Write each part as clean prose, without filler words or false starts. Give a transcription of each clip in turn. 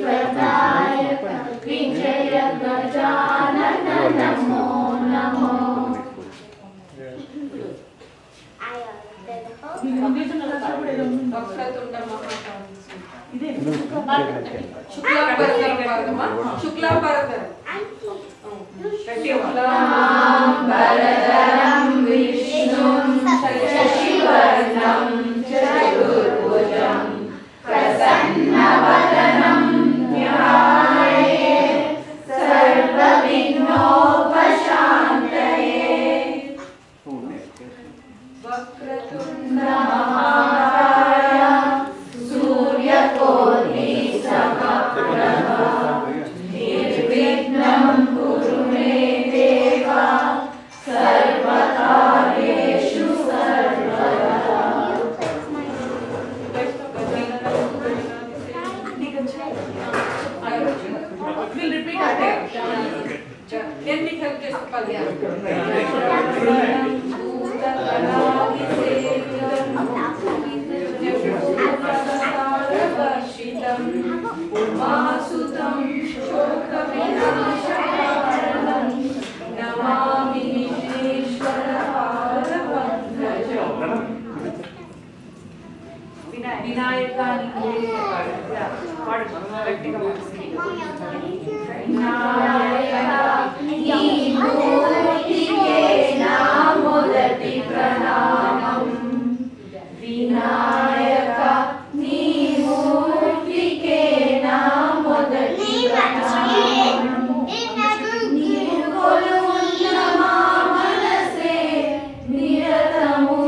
प्रदायक विजय गजानन नमो नमो। शुक्लांबरधरं विष्णुं शशिवर्णं चतुर्भुजं प्रसन्नवदनं ध्यायेत् सर्वविघ्नोपशान्तये। वक्रतुण्ड महाकाय सूर्यकोटि समप्रभ निर्विघ्नं कुरु मे देव सर्वकार्येषु सर्वदा। We'll repeat again. Can we help this Palya? उमासुतं शोकविनाशकारणं Namami विघ्नेश्वरपादपङ्कजम्। विनायकानि मोदति प्रणामं Vinayak नी मूर्तिके मोदति प्रणामं निर्गुणमुन्न मा मनसे निरतमु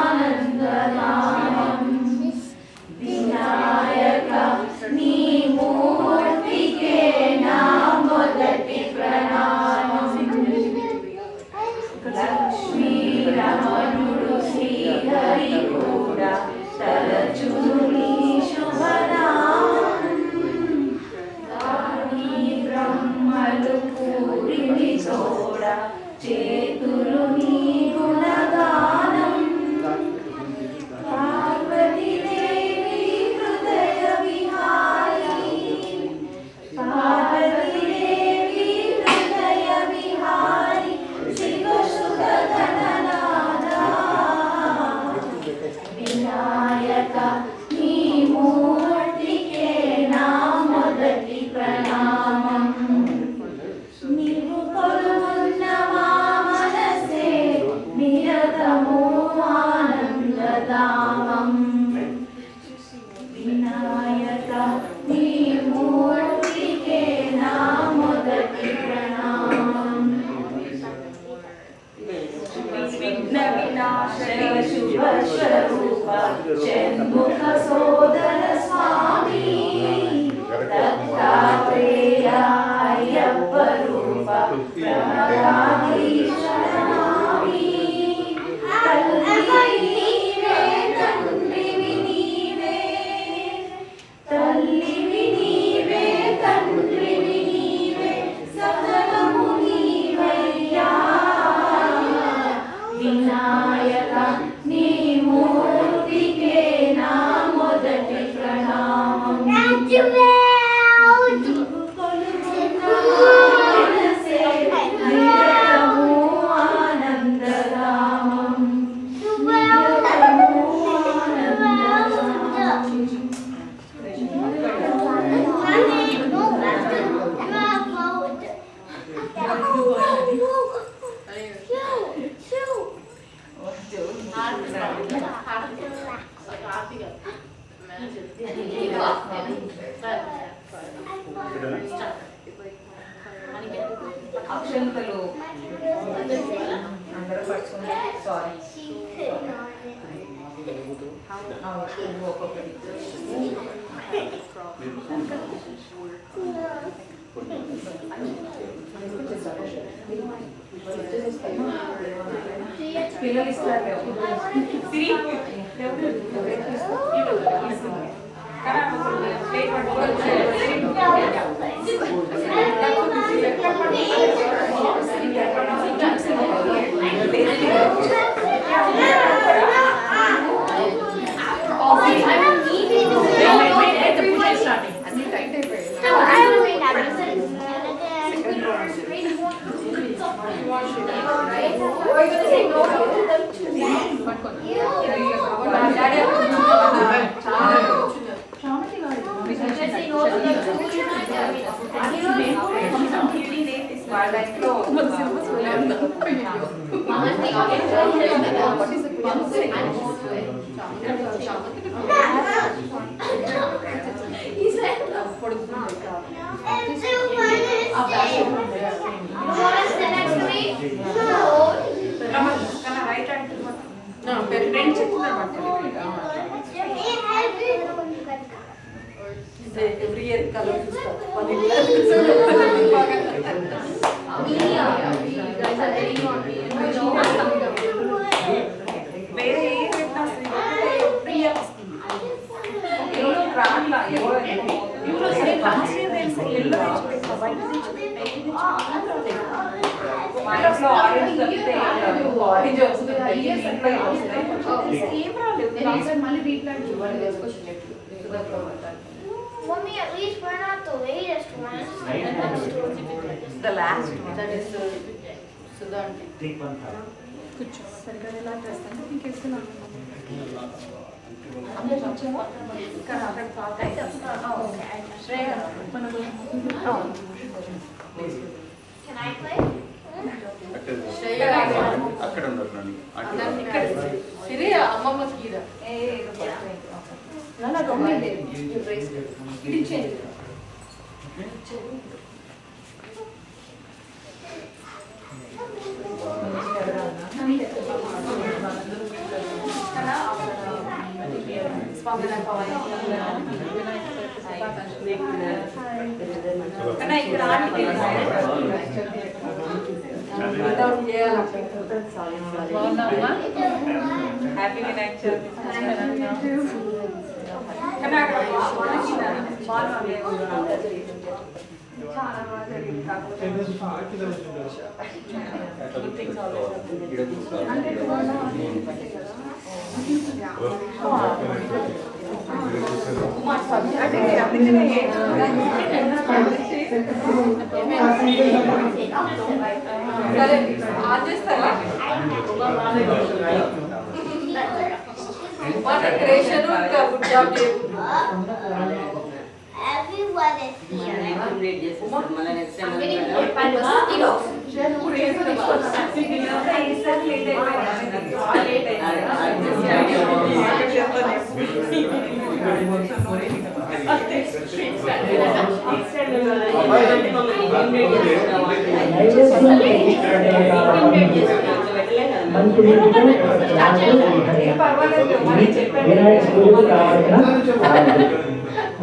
आनन्ददायकं विनायक नी मूर्तिके मोदति प्रणामं लक्ष्मी रमणुडु श्रीहरि कूडा तलचुनी शुभनामं दानी ब्रह्मलु पूरिनि तोडा చేతులు నీ గుణగానం పార్వతీ దేవి హృదయ విహారి పార్వతీ దేవి హృదయ విహారి శివ సుఖ ధననాదా వినాయక నీ మూర్తికే నా మొదటి ప్రణామం నీవు కొలువున్న మా మనసే నిరతము ఆనందదామం వినాయక నీ మూర్తికే నా మొదటి ప్రణామం విఘ్న వినాశక శుభ స్వరూప షణ్ముఖ సోదర స్వామి దత్తాత్రేయ అయ్యప్ప రూప ప్రమదాధీశరణామి తల్లివి నీవే తండ్రివి నీవే తల్లివి నీవే తండ్రివి నీవే సకలము నీవయ్యా వినాయక నీ మూర్తికే నా మొదటి ప్రణామం అక్షంతలు అందరూ పట్టుకుని సారీ ఒక్కొక్కటి పిల్లలు ఇస్తారు starting. every year color Mommy, at least we're not the latest ones. the last one. That is Sudha. Can I play? అక్కడ ఉండదు Siri, Amma Kira. No, don't mind it. You raise it. You didn't change it. Happy Vinayak Chavithi. What a creation, good job, Dave. Everyone is here. I'm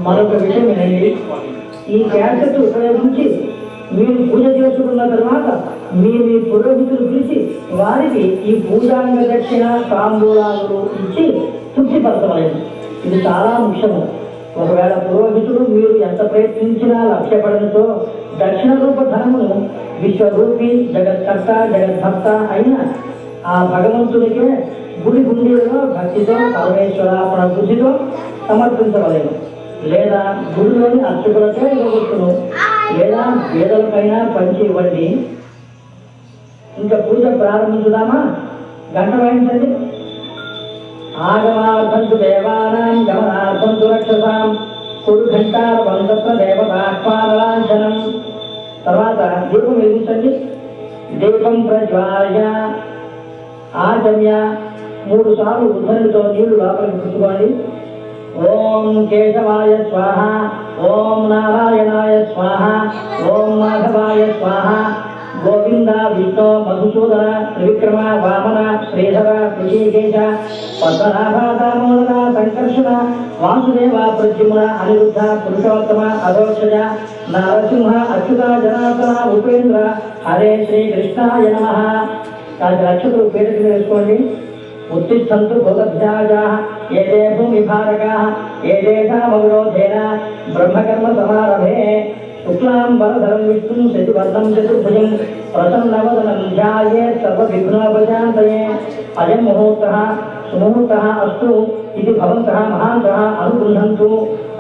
మరొక విషయం ఏంటండి, ఈ cassette ఉపయోగించి మీరు పూజ చేసుకున్న తర్వాత మీ పురోహితులు పిలిచి వారికి ఈ పూజాంగ దక్షిణ తాంబూలాలు ఇచ్చి తృప్తిపరచలేదు. ఇది చాలా ముఖ్యము. ఒకవేళ పురోహితుడు మీరు ఎంత ప్రయత్నించినా లక్ష్యపడడంతో దక్షిణ రూప ధనమును విశ్వరూపి జగత్కర్త జగద్భక్త అయిన ఆ భగవంతుడికే గుడి గుండీలలో భక్తితో పరమేశ్వరార్పణ బుద్ధితో సమర్పించవలేదు. లేదా గుడిలోని అర్చకులతో ఇవ్వవచ్చును, లేదా పేదలకైనా పంచి ఇవ్వండి. ఇంకా పూజ ప్రారంభించుదామా? గంట వాయించండి. ఆగమార్థంతు దేవానాం గమనార్థంతు రక్షసాం కురు ఘంటారవంతత్వ దేవతాహ్వానలాంఛనం. తర్వాత దీపం వెలిగించండి. దీపం ప్రజ్వాల్య ఆచమ్య 3 సార్లు ఉద్ధరణతో నీళ్లు లోపలికి పుచ్చుకోండి. ఓం కేశవాయ స్వాహ, ఓం నారాయణాయ స్వాహ, ఓం మాధవాయ స్వాహ. గోవింద విష్ణు మధుసూదన త్రివిక్రమ వామన శ్రీధర ఋషికేశ పద్మనాభ దామోదర సంకర్షణ వాసుదేవ ప్రద్యుమ్న అనిరుద్ధ పురుషోత్తమ అధోక్షజ నరసింహ అచ్యుత జనార్దన ఉపేంద్ర హరే శ్రీ కృష్ణాయ నమః. కాదు అక్షతులు పేరు వేసుకోండి. ఉత్తిష్టంతు భూతభ్యాజాః ఏతే భూమిభారకాః ఏతేషామవరోధేన బ్రహ్మకర్మ సమారభే శుక్లాంబరధరం విష్ణుం శశివర్ణం చతుర్భుజం ప్రసన్నవదనం ధ్యాయేత్ సర్వవిఘ్నోపశాంతయే. అయం ముహూర్తః సుముహూర్తః అస్తు ఇది భవంతః మహాంతః అనుగృహంతు.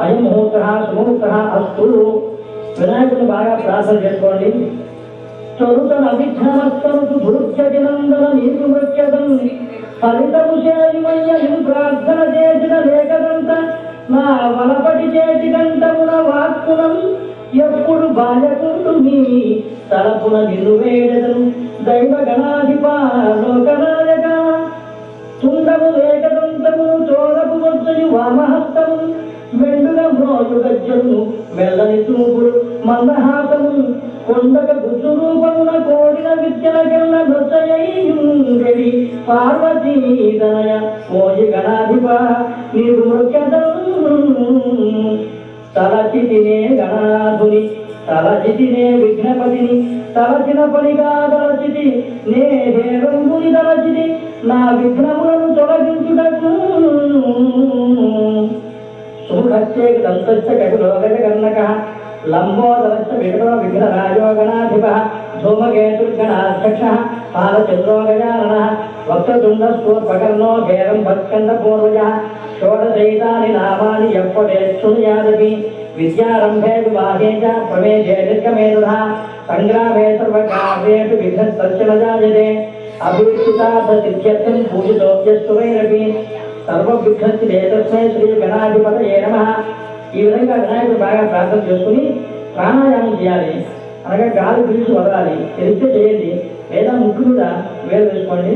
అయం ముహూర్తః సుముహూర్తః అస్తు. వినాయకుని బాగా ప్రార్థన చేసుకోండి. చరుతన విఘ్నమస్తరుతు దురుత్యజనందన నీకు మృత్యదం ఫలితము చేయుమయ్యను ప్రార్థన చేసిన లేఖదంత నా వలపటి చేతి గంటమున వాక్కునం ఎప్పుడు బాలకుంటు మీ తలపున నిన్ను వేడెదను దైవ గణాధిప లోకనాయక తుండము ఏకదంతమును చోరపు వద్దయు వామహస్తము మెండుగా మ్రోజు గజ్జమును మెల్లని చూపుడు మందహాసము కొండక గుచ్చు రూపమున కోడిన విద్యలకెల్ల నొచ్చయై పార్వతీదనయ మోజి గణాధిప నీవు మృక్యదను తలచితినే గణాధుని తలచితినే విఘ్నపతిని తలచిన పనిగా తలచితి నే దేవంగుని తలచితి నా విఘ్నములను తొలగించుటకు సుముఖస్యే దంతస్య కపిలోగజ కర్ణక లంబోదరస్య వికటో విఘ్నరాజో గణాధిప ధూమకేతుర్గణాధ్యక్ష పాలచంద్రో గజాననః వక్రతుండస్ఫూర్పకర్ణో భేరం భత్కండపూర్వజः షోడశైతాని నామాని యప్పటే శృణుయాదపి విద్యారంభే వివాహే చ ప్రవేశే నిర్గమే తథా సంగ్రామే సర్వకార్యేషు విఘ్నస్తస్య న జాయతే అభీప్సితార్థసిద్ధ్యర్థం పూజితోప్యస్తువైరపి సర్వవిఘ్నస్య తస్మై శ్రీ గణాధిపతయే నమః. ఈ విధంగా వినాయకుడు బాగా ప్రార్థన చేసుకుని ప్రాణాయామం చేయాలి. అనగా గాలి పీల్చి వదలాలి. తెలిస్తే చేయండి, లేదా ముక్కు మీద వేలు వేసుకోండి.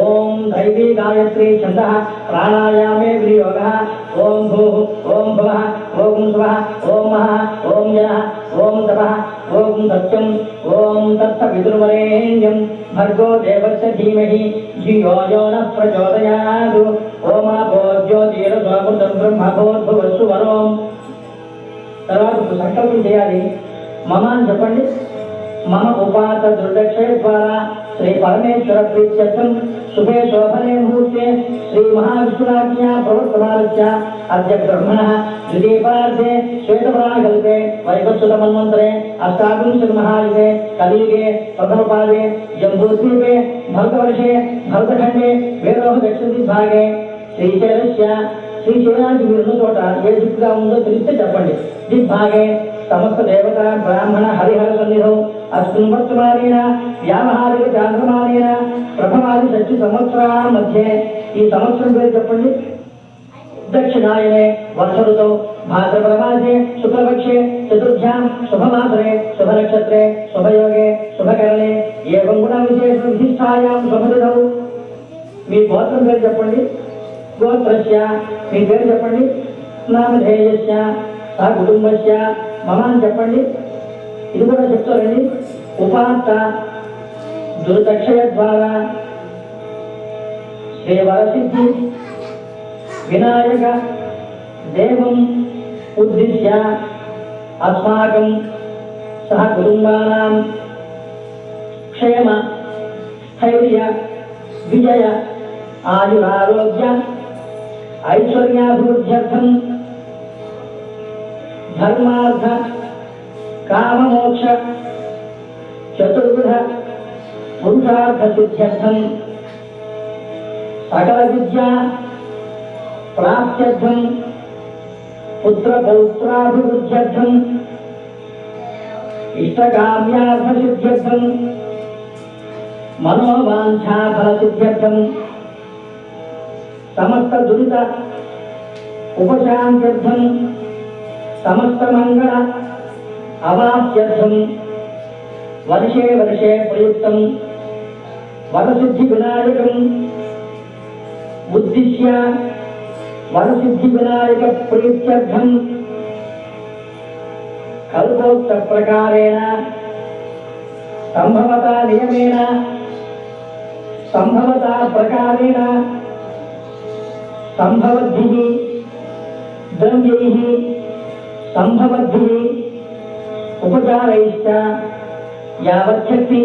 ఓం దైవీ గాయత్రి ఛంద ప్రాణాయామే వినియోగ ఓం భూ ఓం భువ ఓం స్వః ఓం మహ ఓం జన ఓం తప ఓం సత్యం ఓం తత్సవితుర్వరేణ్యం భర్గో దేవస్య ధీమహి ధియో యో నః ప్రచోదయాత్ ఓమాపో జ్యోతిరసోమృతం బ్రహ్మభూర్భువస్సు వరోం. తర్వాత సంకల్పం చేయాలి. మమ అని చెప్పండి. మమ ఉపాత దుర్దక్షయ ద్వారా శ్రీ పరమేశ్వర ప్రీత్యర్థం శుభే శోభనే ముహూర్తే శ్రీ మహావిష్ణురాజ్ఞా ప్రవర్తమానస్య అద్య బ్రహ్మణః ద్వితీయపార్థే శ్వేతపరాగల్పే వైవస్వత మన్వంతరే అష్టావింశతి మహాయుగే కలియుగే ప్రథమపాదే జంబూద్వీపే భరతవర్షే భరతఖండే వేరోహ దక్షిణదిగ్భాగే శ్రీశైలస్య శ్రీశైలానికి విరున్న చోట ఏ దిక్కుగా ఉందో తెలిస్తే చెప్పండి. దిగ్భాగే సమస్త దేవత బ్రాహ్మణ హరిహర సన్నిధౌ అస్మిన్ వర్తమానేన వ్యావహారిక చాంద్రమానేన ప్రథమాది షష్ఠి సంవత్సరాల మధ్య ఈ సంవత్సరం పేరు చెప్పండి. దక్షిణాయనే వర్ష ఋతౌ భాద్రపదమాసే శుక్లపక్షే చతుర్థ్యాం శుభమాసరే శుభనక్షత్రే శుభయోగే శుభకరణే ఏవం గుణ విశేష విశిష్టాయాం శుభదినౌ. మీ గోత్రం పేరు చెప్పండి. గోత్రస్య మీ పేరు చెప్పండి. నామధేయస్య సా కుటుంబస్య మమ అని చెప్పండి. ఇది కూడా చెప్తారండి. ఉపాత్త దుర్దక్షయ ద్వారా శ్రీవరసిద్ధి వినాయక దేవం ఉద్దిశ్య అస్మాకం సహ కుటుంబానాం క్షేమ స్థైర్య విజయ ఆయురారోగ్య ఐశ్వర్యాభివృద్ధ్యర్థం ధర్మార్థ కామమోక్ష చతుర్విధ పురుషార్థ సిద్ధ్యర్థం సకల విద్యా ప్రాప్త్యర్థం పుత్ర పౌత్రాభివృద్ధ్యర్థం ఇష్టకామ్యార్థ సిద్ధ్యర్థం మనోవాంఛాఫల సిద్ధ్యర్థం సమస్త దురిత ఉపశాంత్యర్థం సమస్త మంగళ అవాప్త్యర్థం వర్షే వర్షే ప్రయుక్తం వరసిద్ధి వినాయకం ఉద్దిశ్య వరసిద్ధి వినాయక ప్రీత్యర్థం కల్పోక్త ప్రకారేణ సంభవత నియమేన సంభవత ప్రకారేణ సంభవద్భిః ద్రవ్యైః సంభవద్భిః ఉపచారైశ్చ యావచ్చక్తి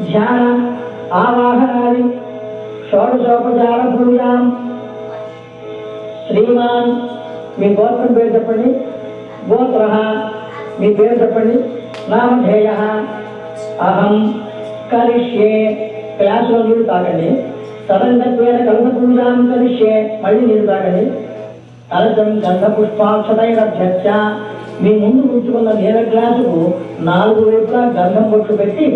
ధ్యాన ఆవాహనాది షోడశోపచార పూజాం. శ్రీమాన్ మీ గోత్రం పేరు చెప్పండి. గోత్రః మీ పేరు చెప్పండి. నామధేయః అహం కరిష్యే. క్లాసులో నీళ్ళు తాగండి. తదంగత్వేన కలస పూజాం కరిష్యే. మళ్ళీ నీళ్ళు తాగండి. కలశం గంధ పుష్పాక్షతైరభ్యర్చ. మీ ముందు ఉంచుకున్న నీళ్ళ గ్లాసుకు 4 వైపులా గంధం బొట్లు పెట్టి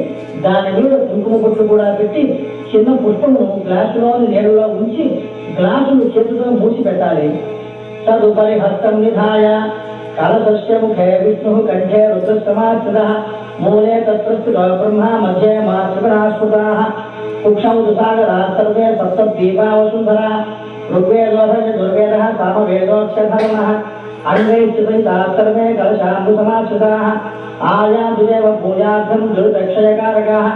దాని మీద కుంకుమ బొట్లు కూడా పెట్టి చిన్న పుష్పమును గ్లాసులోని నీళ్ళలో ఉంచి గ్లాసును చేతితో మూసి పెట్టాలి. तदुपरि हस्तं निधाय कलशस्य मुखे विष्णुः कंठे रुद्रस्तमास्थितः मूले तत्र स्थितो ब्रह्मा मध्ये मातृगणास्पृताः कुक्षौ दुसागराः सर्वे सप्तद्वीपा वसुन्धरा ऋग्वेदोऽथ यजुर्वेदः सामवेदोऽक्षधर्मः अन्वैश्चितैताः सर्वे कलशाम्बुसमाश्रिताः आयान्तु देव पूजार्थं दुर्दक्षयकारकाः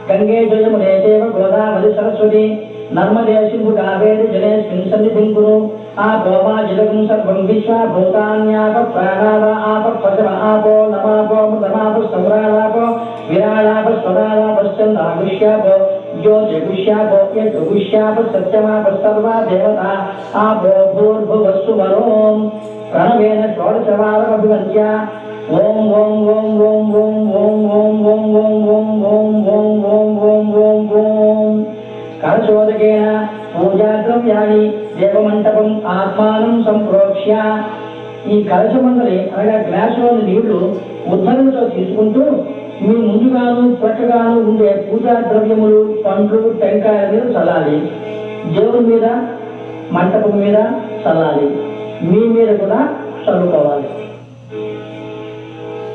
गंगे जयमुने चैव गोदावरी सरस्वती नर्मदे सिन्धु कावेरी जलेऽस्मिन् सन्निधिं कुरु आपो मा जगं सर्वं विश्वा भूतान्याप प्राणाव आप पचम आपो नमापो मृतमाप सम्राणापो विराडाप स्वराडाप चन्द्रागुष्यापो ज्योतिगुष्यापो यज्ञगुष्याप सत्यमाप सर्वा देवता आपो भूर्भुवस्सु वरों प्रणवेन षोडशवारमभिवन्द्या ओम ओम ओम ओम ओम ओम ओम ओम ओम ओम ओम ओम ओम ओम ओम ओम कलशोदकेन पूजाद्रव्याणि देवमण्डपं आत्मानं संप्रोक्ष्य ఈ కలశమండలి అనగా గ్లాసులోని నీళ్లు ఉద్ధరణతో తీసుకుంటూ మీ ముందుగాను ప్రక్కగాను ఉండే పూజా ద్రవ్యములు పండ్లు టెంకాయల మీద చల్లాలి దేవుని మీద మంటపం మీద చల్లాలి మీ మీద కూడా చల్లుకోవాలి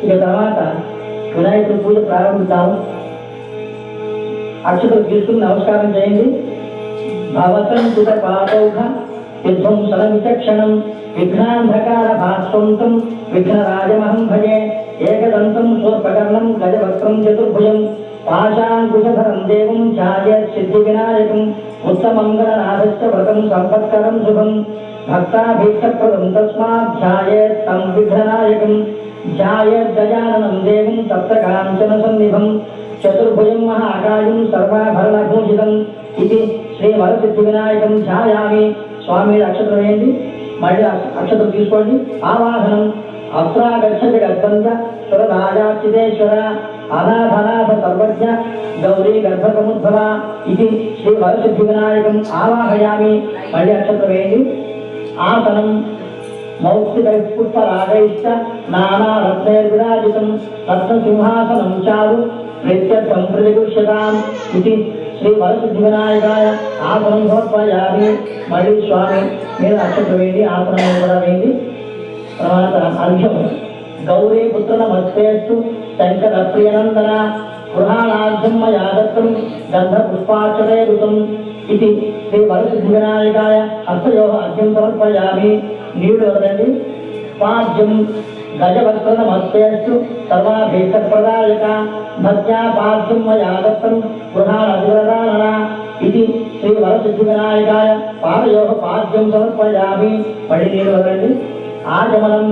ఇక తర్వాత వినాయకుడి పూజ ప్రారంభిద్దాము అక్షతలు తీసుకుని నమస్కారం చేయండి భవతం సుత పాదౌఘ విధ్వంసన విచక్షణం విఘ్నాంధకార భాస్వంతం విఘ్నరాజమహం భజే ఏకదంతం శూర్పకర్ణం గజవక్త్రం చతుర్భుజం పాశాంకుశధరం దేవం ఛాయేత్ సిద్ధి వినాయకం ఉత్తమంగళనాథస్య వ్రతం సంపత్కరం శుభం భక్తాభీష్టప్రదం తస్మాత్ ధ్యాయేత్ తం విఘ్ననాయకం ధ్యాయేద్గజాననం దేవం తప్తకాంచన సన్నిభం చతుర్భుజం మహాకాయం సర్వాభరణభూషితం ఇది శ్రీ వరసిద్ధి వినాయకం ధ్యాయామి స్వామి అక్షతలు వేయండి మళ్ళీ అక్షతలు తీసుకోండి ఆవాహనం అత్రాగచ్చతి గర్భంత సురరాజాచిదేశ్వర అనాథనాథ సర్వజ్ఞ గౌరీ గర్భసముద్భవ ఇది శ్రీ వరసిద్ధి వినాయకం ఆవాహయామి మళ్ళీ అక్షతలు వేయండి ఆసనం మౌక్తికైఃపుష్పరాగైశ్చ నానారత్నైర్విరాజితం రత్నసింహాసనం చారు ప్రీత్యర్థం ప్రతిగృహ్యతాం ఇది శ్రీ వరసిద్ధి వినాయకాయ ఆసనం సమర్పయామి మళ్ళీ స్వామి మీద అక్షతలు వేయండి ఆసనం కూడా వేయండి తర్వాత అర్ఘ్యం గౌరీ పుత్రనమస్తేస్తు శంకర ప్రియనందన గృహాణార్ఘ్యం మయా దత్తం గంధ పుష్పాక్షతైరుతం ఇది శ్రీ వరసిద్ధి వినాయకాయ హస్తయోః అర్ఘ్యం సమర్పయామి నీళ్లు వదలండి పాద్యం గజవక్త్రనమస్తేస్తు సర్వాభీష్టప్రదాయక భక్త్యా పాద్యం మయా దత్తం గృహాణాధివదానన ఇది శ్రీ వరసిద్ధి వినాయకాయ పాదయోః పాద్యం సమర్పయామి మళ్ళీ నీళ్లు వదలండి ఆగమనం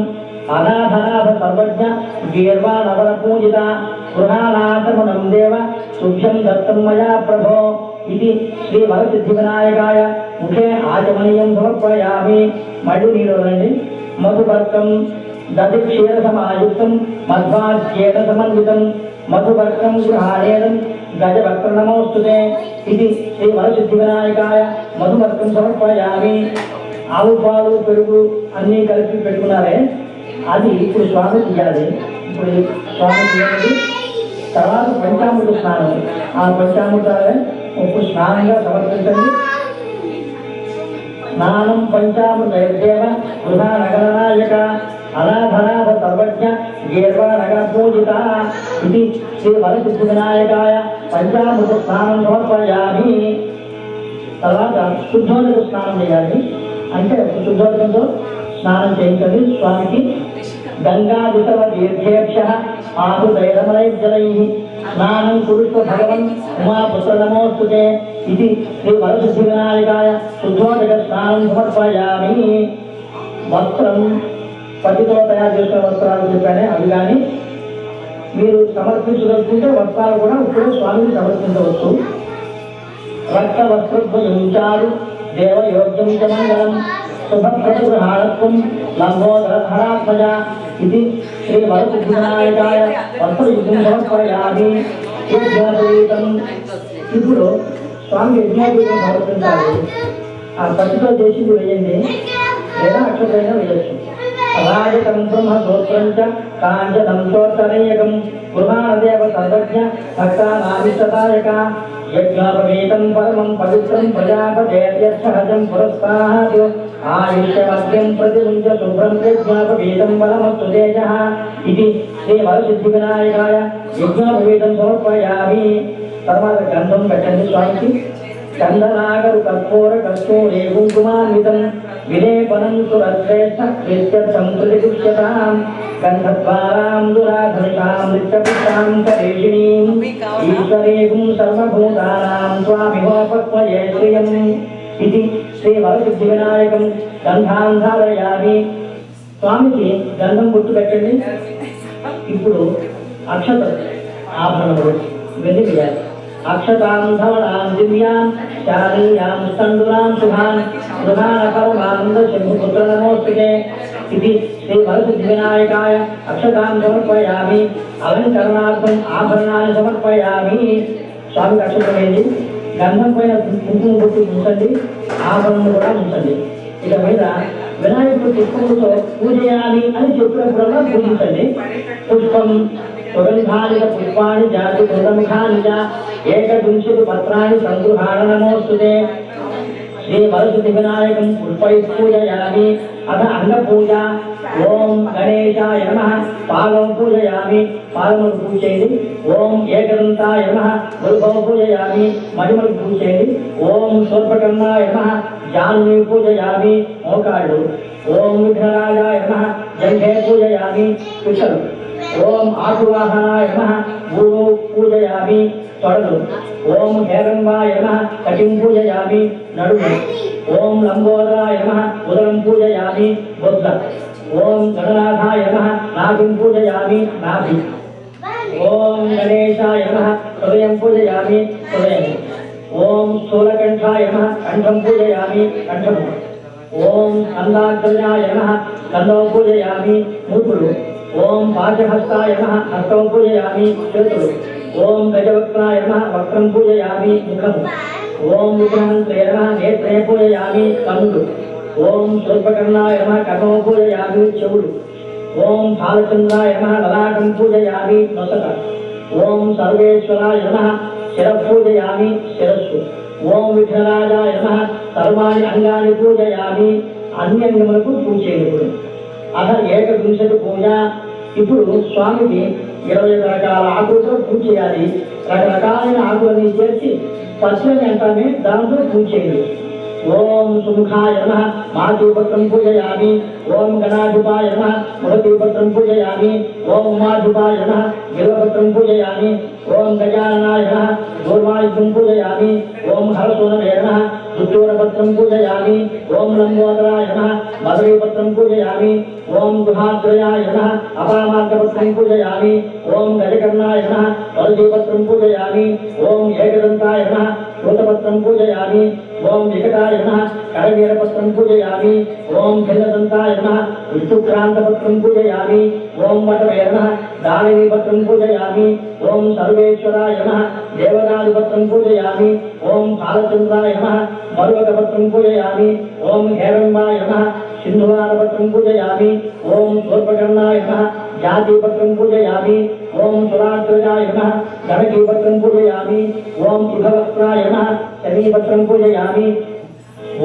అనాథనాథ సర్వజ్ఞ గీర్వాణవర పూజిత గృహానాథమనం దేవ శుభ్యం దత్తం మయా ప్రభో ఇది శ్రీ వరసిద్ధి వినాయకాయ ముఖే ఆచమనీయం సమర్పయామి మళ్ళీ నీళ్ళు వదలండి మధుపర్కం దధిక్షీర సమాయుక్తం మధ్వాజ్యేన సమన్వితం మధుపర్కం గృహాణేదం గజవక్త్ర నమోస్తుతే ఇది శ్రీ వరసిద్ధి వినాయకాయ మధుపర్కం సమర్పయామి ఆవు పాలు పెరుగు అన్నీ కలిపి పెట్టుకున్నారే అది ఇప్పుడు స్వామి తీయాలి ఇప్పుడు స్వామి తీయాలి తర్వాత పంచామృత స్నానం ఆ పంచామృతాలే ఇప్పుడు స్నానంగా సమర్పించండి స్నానం పంచామృతైర్దేవ గృహా నగరనాయక అనాథనాథ సర్వజ్ఞ గేర్వా నగర పూజిత ఇది శ్రీ వరసిద్ధి వినాయకాయ పంచామృత స్నానం సమర్పయామి తర్వాత శుద్ధోదక స్నానం చేయాలి అంటే శుద్ధోదకంతో స్నానం చేయించండి స్వామికి గంగాదిశవ తీర్థేభ్యః ఆహుతైరమలైర్జలైః స్నానం కురుష్వ భగవన్ ఉమాపుత్ర నమోస్తుతే ఇది శ్రీ వరసిద్ధి వినాయకాయ శుద్ధోదక స్నానం సమర్పయామి వస్త్రం పతితో తయారు చేసిన వస్త్రాలు చెప్పానే అవి కానీ మీరు సమర్పించదలుచుకుంటే వస్త్రాలు కూడా ఇప్పుడు స్వామికి సమర్పించవచ్చు రక్త వస్త్రోద్భయం చారు దేవయోగ్యం చ మంగళం శుభప్రతిగృహాణత్వం లంబోదరధరాత్మజ ఇది శ్రీ వరసిద్ధి వినాయకాయ వస్త్రయుగం సమర్పయామి యజ్ఞోపవీతం ఇప్పుడు స్వామి యజ్ఞోపవీతం సమర్పించాలి ఆ పచ్చితో చేసింది వేయండి లేదా అక్షతైనా వేయచ్చు రాజకం బ్రహ్మ సూత్రం చ కాంచనం చోత్తనీయకం గృహాణదేవ సర్వజ్ఞ భక్తానామిష్టదాయక యజ్ఞోపవీతం పరమం పవిత్రం ప్రజాపతేర్యచ్చహజం పురస్కారాత్ आयुष्यमद्यं प्रतिमुञ्च शुभ्रं यज्ञापवीतं बलमस्तु तेजः इति श्रीवरसिद्धिविनायकाय यज्ञापवीतं समर्पयामि। తర్వాత గంధం పెట్టండి స్వామికి। చందనాగరు కర్పూర కస్తూరి కుంకుమాన్వితం విలేపనం సురశ్రేష్ఠ ప్రీత్యర్థం ప్రతిపుష్యతాం గంధద్వారాం దురాధనిషాం నిత్యపుష్టాం కరేషిణీం ఈశ్వరీం సర్వభూతానాం స్వామిహోపక్వయే శ్రియం ఇది శ్రీ వరసిద్ధి వినాయకం గంధాం ధారయామి। స్వామికి గంధం గుర్తు పెట్టండి। ఇప్పుడు అక్షత ఆభరణములు వెండి వేయాలి। అక్షతాం ధవళాం దివ్యాం శాలీయాం స్థండులాం శుభాన్ శుభాన పరమానంద శంభుపుత్ర నమోస్తుతే ఇది శ్రీ వరసిద్ధి వినాయకాయ అక్షతాం సమర్పయామి। అలంకరణార్థం ఆభరణాన్ని సమర్పయామి। స్వామికి అక్షతం వేసి గంధం పైన కుంకుమ బొట్టు ఉంచండి, ఆభరణం కూడా ఉంచండి। ఇక మీద వినాయకుడు పుష్పములతో పూజయాలి అని చెప్పినప్పుడల్లా పూజించండి। పుష్పం సుగంధానిక పుష్పాన్ని జాతి కృతముఖాని ఏకవింశతి పత్రాన్ని సంగృహాణ నమోస్తుతే శ్రీ వరసిద్ధి వినాయకం పుష్పై పూజయామి। అథ అంగపూజ ఓం గణేశాయ నమః పాదం పూజయామి, పాదములు పూజ చేయండి। ఓం ఏకదంతాయ నమః వృషభం పూజయామి, మహిమలు పూజ చేయండి। ఓం శూర్పకర్ణాయ నమః జానుని పూజయామి, మోకాళ్ళు। ఓం విఘ్నరాజాయ నమః జంఘే పూజయామి, కుశలు। ఓం ఆశువాహనాయ నమః భూమౌ పూజయామి, తొడలు। ఓం హేరంబాయ నమః కటిం పూజయామి, నడుము। ఓం లంబోదరాయ నమః ఉదరం పూజయామి, బొజ్జ। ఓం గణనాథాయ నమః నాభిం పూజయామి, నాభి। ఓం గణేశాయ నమః హృదయం పూజయామి, హృదయం। ఓం స్థూలకంఠాయ నమః కంఠం పూజయామి, కంఠము। ఓం స్కందాగ్రజాయ నమః స్కందం పూజయామి, మూపులు। ఓం పాశహస్తాయ నమః హస్తం పూజయామి, చేతులు। ఓం గజవక్త్రాయ నమః వక్త్రం పూజయామి, ముఖము। ఓం విగ్రహంత్రే నమః నేత్రే పూజయామి, కన్నులు। ఓం శూర్పకర్ణాయ నమః కర్ణం పూజయామి, చెవులు। ఓం బాలచంద్రాయ నమః లలాటం పూజయామి, నొసట। ఓం సర్వేశ్వరాయ నమః శిర పూజయామి, శిరస్సు। ఓం విఘ్నరాజాయ నమః సర్వాణి అంగాన్ని పూజయామి, అన్ని అంగములకు పూజ చేయకూడదు। అథ ఏకవింశతి పూజ। ఇప్పుడు స్వామికి 21 రకాల ఆకులతో పూజ చేయాలి। రకరకాలైన ఆకులని చేర్చి పచ్చని అంటామే దాంతో పూజ చేయాలి। ఓం సుముఖాయ నమః మాధుపత్రం పూజయామి। ఓం గణాధిపాయ నమః మృగపత్రం పూజయామి। ఓం ఉమాధిపాయ నమః బిల్వపత్రం పూజయామి। ఓం గజాననాయ నమః దూర్వాయుధం పూజయామి। ఓం హరసూనవే నమః దుత్తూరపత్రం పూజయామి। ఓం లంబోదరాయ నమః మధురీపత్రం పూజయామి। ఓం గుహాద్రయాయ నమః అపామార్గపత్రం పూజయామి। ఓం గజకర్ణాయ నమః తులసీపత్రం పూజయామి। ఓం ఏకదంతాయ నమః శ్వేతపత్రం పూజయామి। ఓం వికటాయ నమః కరవీరపత్రం పూజయామి। ఓం భిన్నదంతాయ నమః విష్ణుక్రాంతపత్రం పూజయామి। ఓం వటవే నమః దాళినీపత్రం పూజయామి। ఓం సర్వేశ్వరాయ నమః దేవదాదిపత్రం పూజయామి। ఓం బాలచంద్రాయ నమః మరువకపత్రం పూజయామి। ఓం హేరంబాయ నమః సింధువారపత్రం పూజయామి। ఓం శూర్పకర్ణాయ నమః జాతిపత్రం పూజయామి। ఓం సురాగ్రజాయ నమః గణకీపత్రం పూజయామి। ఓం యుగవక్త్రాయ నమః శమీపత్రం పూజయామి।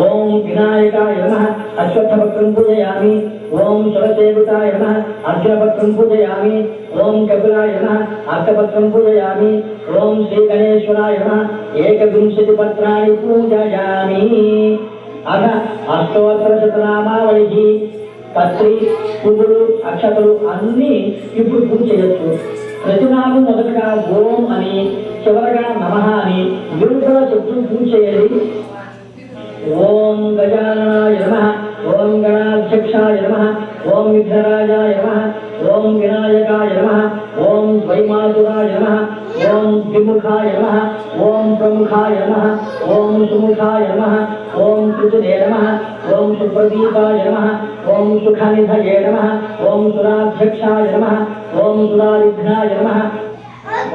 ఓం వినాయకాయ నమః అశ్వత్థపత్రం పూజయామి। ఓం సురసేవితాయ నమః అర్ఘ్యపత్రం పూజయామి। ఓం కపిలాయ నమః అర్ఘపత్రం పూజయామి। ఓం శ్రీ గణేశ్వరాయ నమః ఏకవింశతి పత్రాన్ని పూజయామి। అథ అష్టోత్తరశతనామావళి పత్రి పువ్వులు అక్షతలు అన్నీ ఇప్పుడు పూజ చేయొచ్చు। ప్రతినామం మొదటగా ఓం అని, చివరగా నమః అని విరుద్ధ చెప్తూ పూజ చేయాలి। ఓం గజాననాయ నమః ఓం గణాధ్యక్షాయ నమః ఓం విఘ్నరాజాయ నమః ఓం వినాయకాయ నమః ఓం ద్వైమాతురాయ నమః ఓం ద్విముఖాయ నమః ఓం ప్రముఖాయ నమః ఓం సుముఖాయ నమః ఓం త్రిజుదే నమః ఓం సుప్రదీపాయ నమః ఓం సుఖనిధయే నమః ఓం సురాధ్యక్షాయ నమః ఓం సురారిఘ్నాయ నమః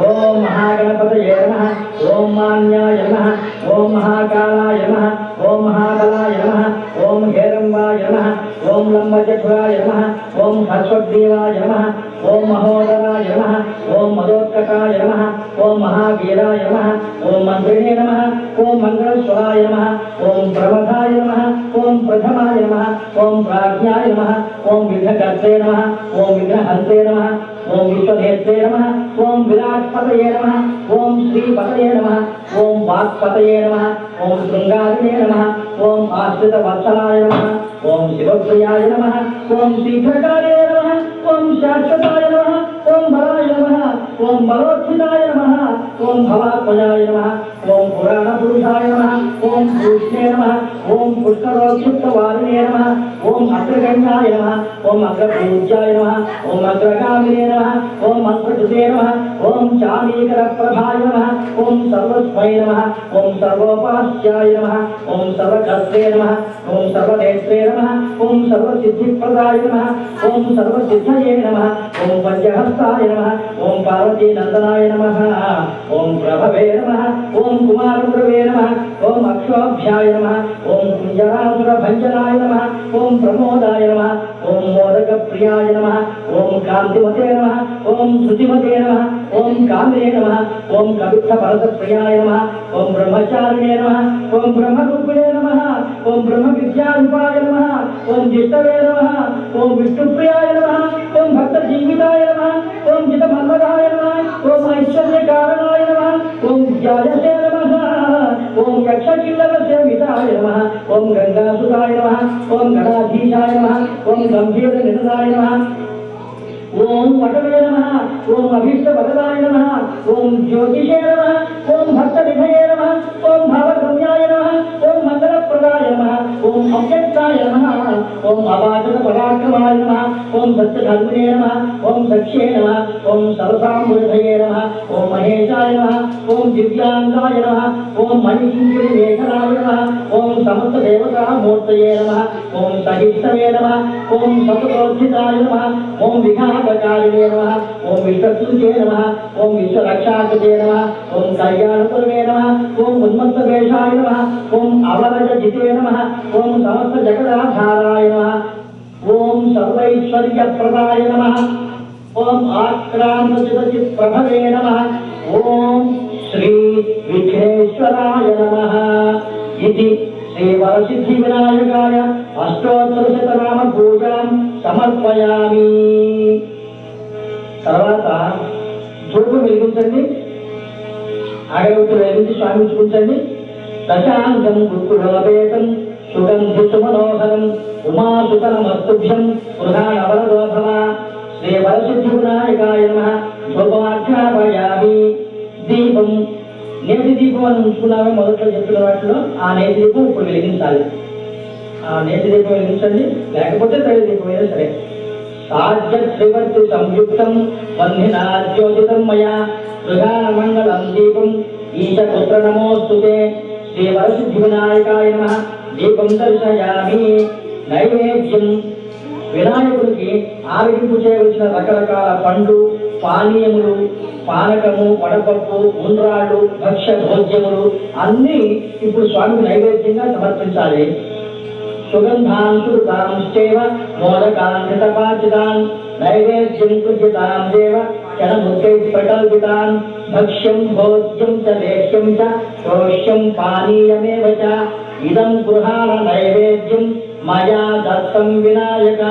ఓం మహాగణపతయే నమః ఓం మాన్యాయ నమః ఓం మహాకాలాయ నమః ఓం మహాబలాయ నమః ఓం హేరంబాయ నమః ఓం లంబచతురాయ నమః ఓం హర్షగ్రీవాయ నమః ఓం మహోదరాయ నమః ఓం మదోత్కటాయ నమః ఓం మహావీరాయ నమః ఓం ओम मंत्रिणे नमः, ओम मंगलस्वराय नमः, ओम प्रमथाय नमः, ओम प्रथमाय नमः, ओम प्राज्ञाय नमः, ओम विघ्नकर्त्रे नमः, ओम विघ्नहन्त्रे नमः, ओम विश्वनेत्रे नमः, ओम विराट्पतये नमः, ओम श्रीपतये नमः, ओम वाक्पतये नमः, ओम शृंगारिणे नमः, ओम आश्रितवत्सलाय नमः, ओम शिवप्रियाय नमः, ओम शीघ्रकार्ये नमः, ओम शाश्वताय नमः, ओम बलाय नमः, ओम बलोत्थिताय नमः, ओम भवात्मजाय नमः, ओम पुराणपुरुषाय नमः, ओम पूष्णे नमः, ओम पुष्करोक्षिप्तवारिणे नमः, ओम अग्रगण्याय नमः, ओम अग्रपूज्याय नमः, ओम अग्रगामिने नमः, ओम मंत्रकृते नमः, ओम चामीकरप्रभाय नमः, ओम सर्वस्मै नमः, ओम सर्वोपास्याय नमः, ओम सर्वकर्त्रे नमः, ओम सर्वनेत्रे नमः, ओम सर्वसिद्धिप्रदाय नमः, ओम सर्वसिद्धये नमः, ओम पंचहस्ताय नमः, ओम पार्वती नंदनाय नमः, ओम प्रभवे नमः, ओम कुमारप्रभवे नमः, ओम अक्षोभ्याय नमः, ओम कुंजरासुरभञ्जनाय नमः, ओम प्रमोदाय नमः, ओम मोदकप्रियाय नमः, ओम कान्तिमते नमः, ओम श्रुतिमते नमः, ओम कामिने नमः, ओम कवित्थपरसप्रियाय नमः, ओम ब्रह्मचारिणे नमः, ओम ब्रह्मरूपिणे नमः, ओम ब्रह्मविद्यारूपाय नमः, ओम जिष्टवे नमः, ओम विष्णुप्रियाय नमः, ओम भक्तजीविताय नमः, ओम जितमन्मदाय नमः, ओम ऐश्वर्यकारणाय नमः, ओम विद्यायसे नमः, ओम यक्षकिल्लकसेविताय नमः, ओम गंगासुताय नमः, ओम गणाधीशाय नमः, ओम गंभीरनिधनाय नमः, ओम वटवे नमः, ओम अभीष्टवरदाय नमः, ओम ज्योतिषे नमः, ओम भक्तनिधये नमः, ओम भावगम्याय नमः, ओम मंगलप्रदाय नमः, ओम अव्यक्ताय नमः, ओम अवाचकपराक्रमाय नमः, ओम सत्यधर्मिणे नमः, ओम सख्ये नमः, ओम सर्वसामूर्धये नमः, ओम महेशाय नमः, ओम दिव्यांगाय नमः, ओम मणिकिङ्किणिमेखलाय नमः, ओम समस्तदेवतामूर्तये नमः, ओम सहिष्णवे नमः, ओम सततोत्थिताय नमः, ओम विघ्नहरकारिणे नमः, ओम विश्वस्तुते नमः, ओम विश्वरक्षाकृते नमः, ओम कल्याणपुरवे नमः, ओम उन्मत्तवेषाय नमः, ओम अवरजजिते नमः, ओम समस्तजगदाधाराय नमः, ओम सर्वैश्वर्यप्रदाय नमः, ओम आक्रान्तचितचित्प्रभवे नमः, ओम श्री विघ्नेश्वराय नमः इति श्रीवरसिद्धिविनायकाय अष्टोत्तरशतनाम पूजां సమర్పయామి. తర్వాత ధూపం వెలిగించండి, అగరవత్తులు వెలిగించి స్వామి చూపించండి. ప్రశాంతం గురుకులోపేతం సుగంధి సుమనోహరం ఉమాసుతనమస్తుభ్యం గృహాణవరదోభవ శ్రీ వరసిద్ధి వినాయకాయ నమః. ధూపమాఖ్యాపయామి. దీపం నేతి దీపం అని ఉంచుకున్నామే మొదట్లో చెప్పిన వాటిలో ఆ నేతి దీపం ఇప్పుడు వెలిగించాలి. ఆ నేతి దీపం వెలిగించండి, లేకపోతే తడి దీపం అయినా సరే. సాధ్యత్రివర్తి సంయుక్తం వందినా జ్యోతితం మయా గృహాణమంగళం దీపం ఈశపుత్ర నమోస్తుతే శ్రీ వరసిద్ధి వినాయకాయ నమః. దీపం దర్శయామి. నైవేద్యం వినాయకుడికి ఆరగింపు చేయవలసిన రకరకాల పండ్లు, పానీయములు, పానకము, వడపప్పు, ఉండ్రాళ్ళు, భక్ష్య భోజ్యములు అన్నీ ఇప్పుడు స్వామికి నైవేద్యంగా సమర్పించాలి. సుగంధాన్ సుతాంశ్చైవ మోదకాన్ ఘృతపాచితాన్ నైవేద్యం కృష్యతాం దేవ క్షణముఖై ప్రకల్పితాన్ భక్ష్యం భోజ్యం చ లేహ్యం చ శోష్యం పానీయమేవ చ ఇదం గృహాణ నైవేద్యం మయా దత్తం వినాయక.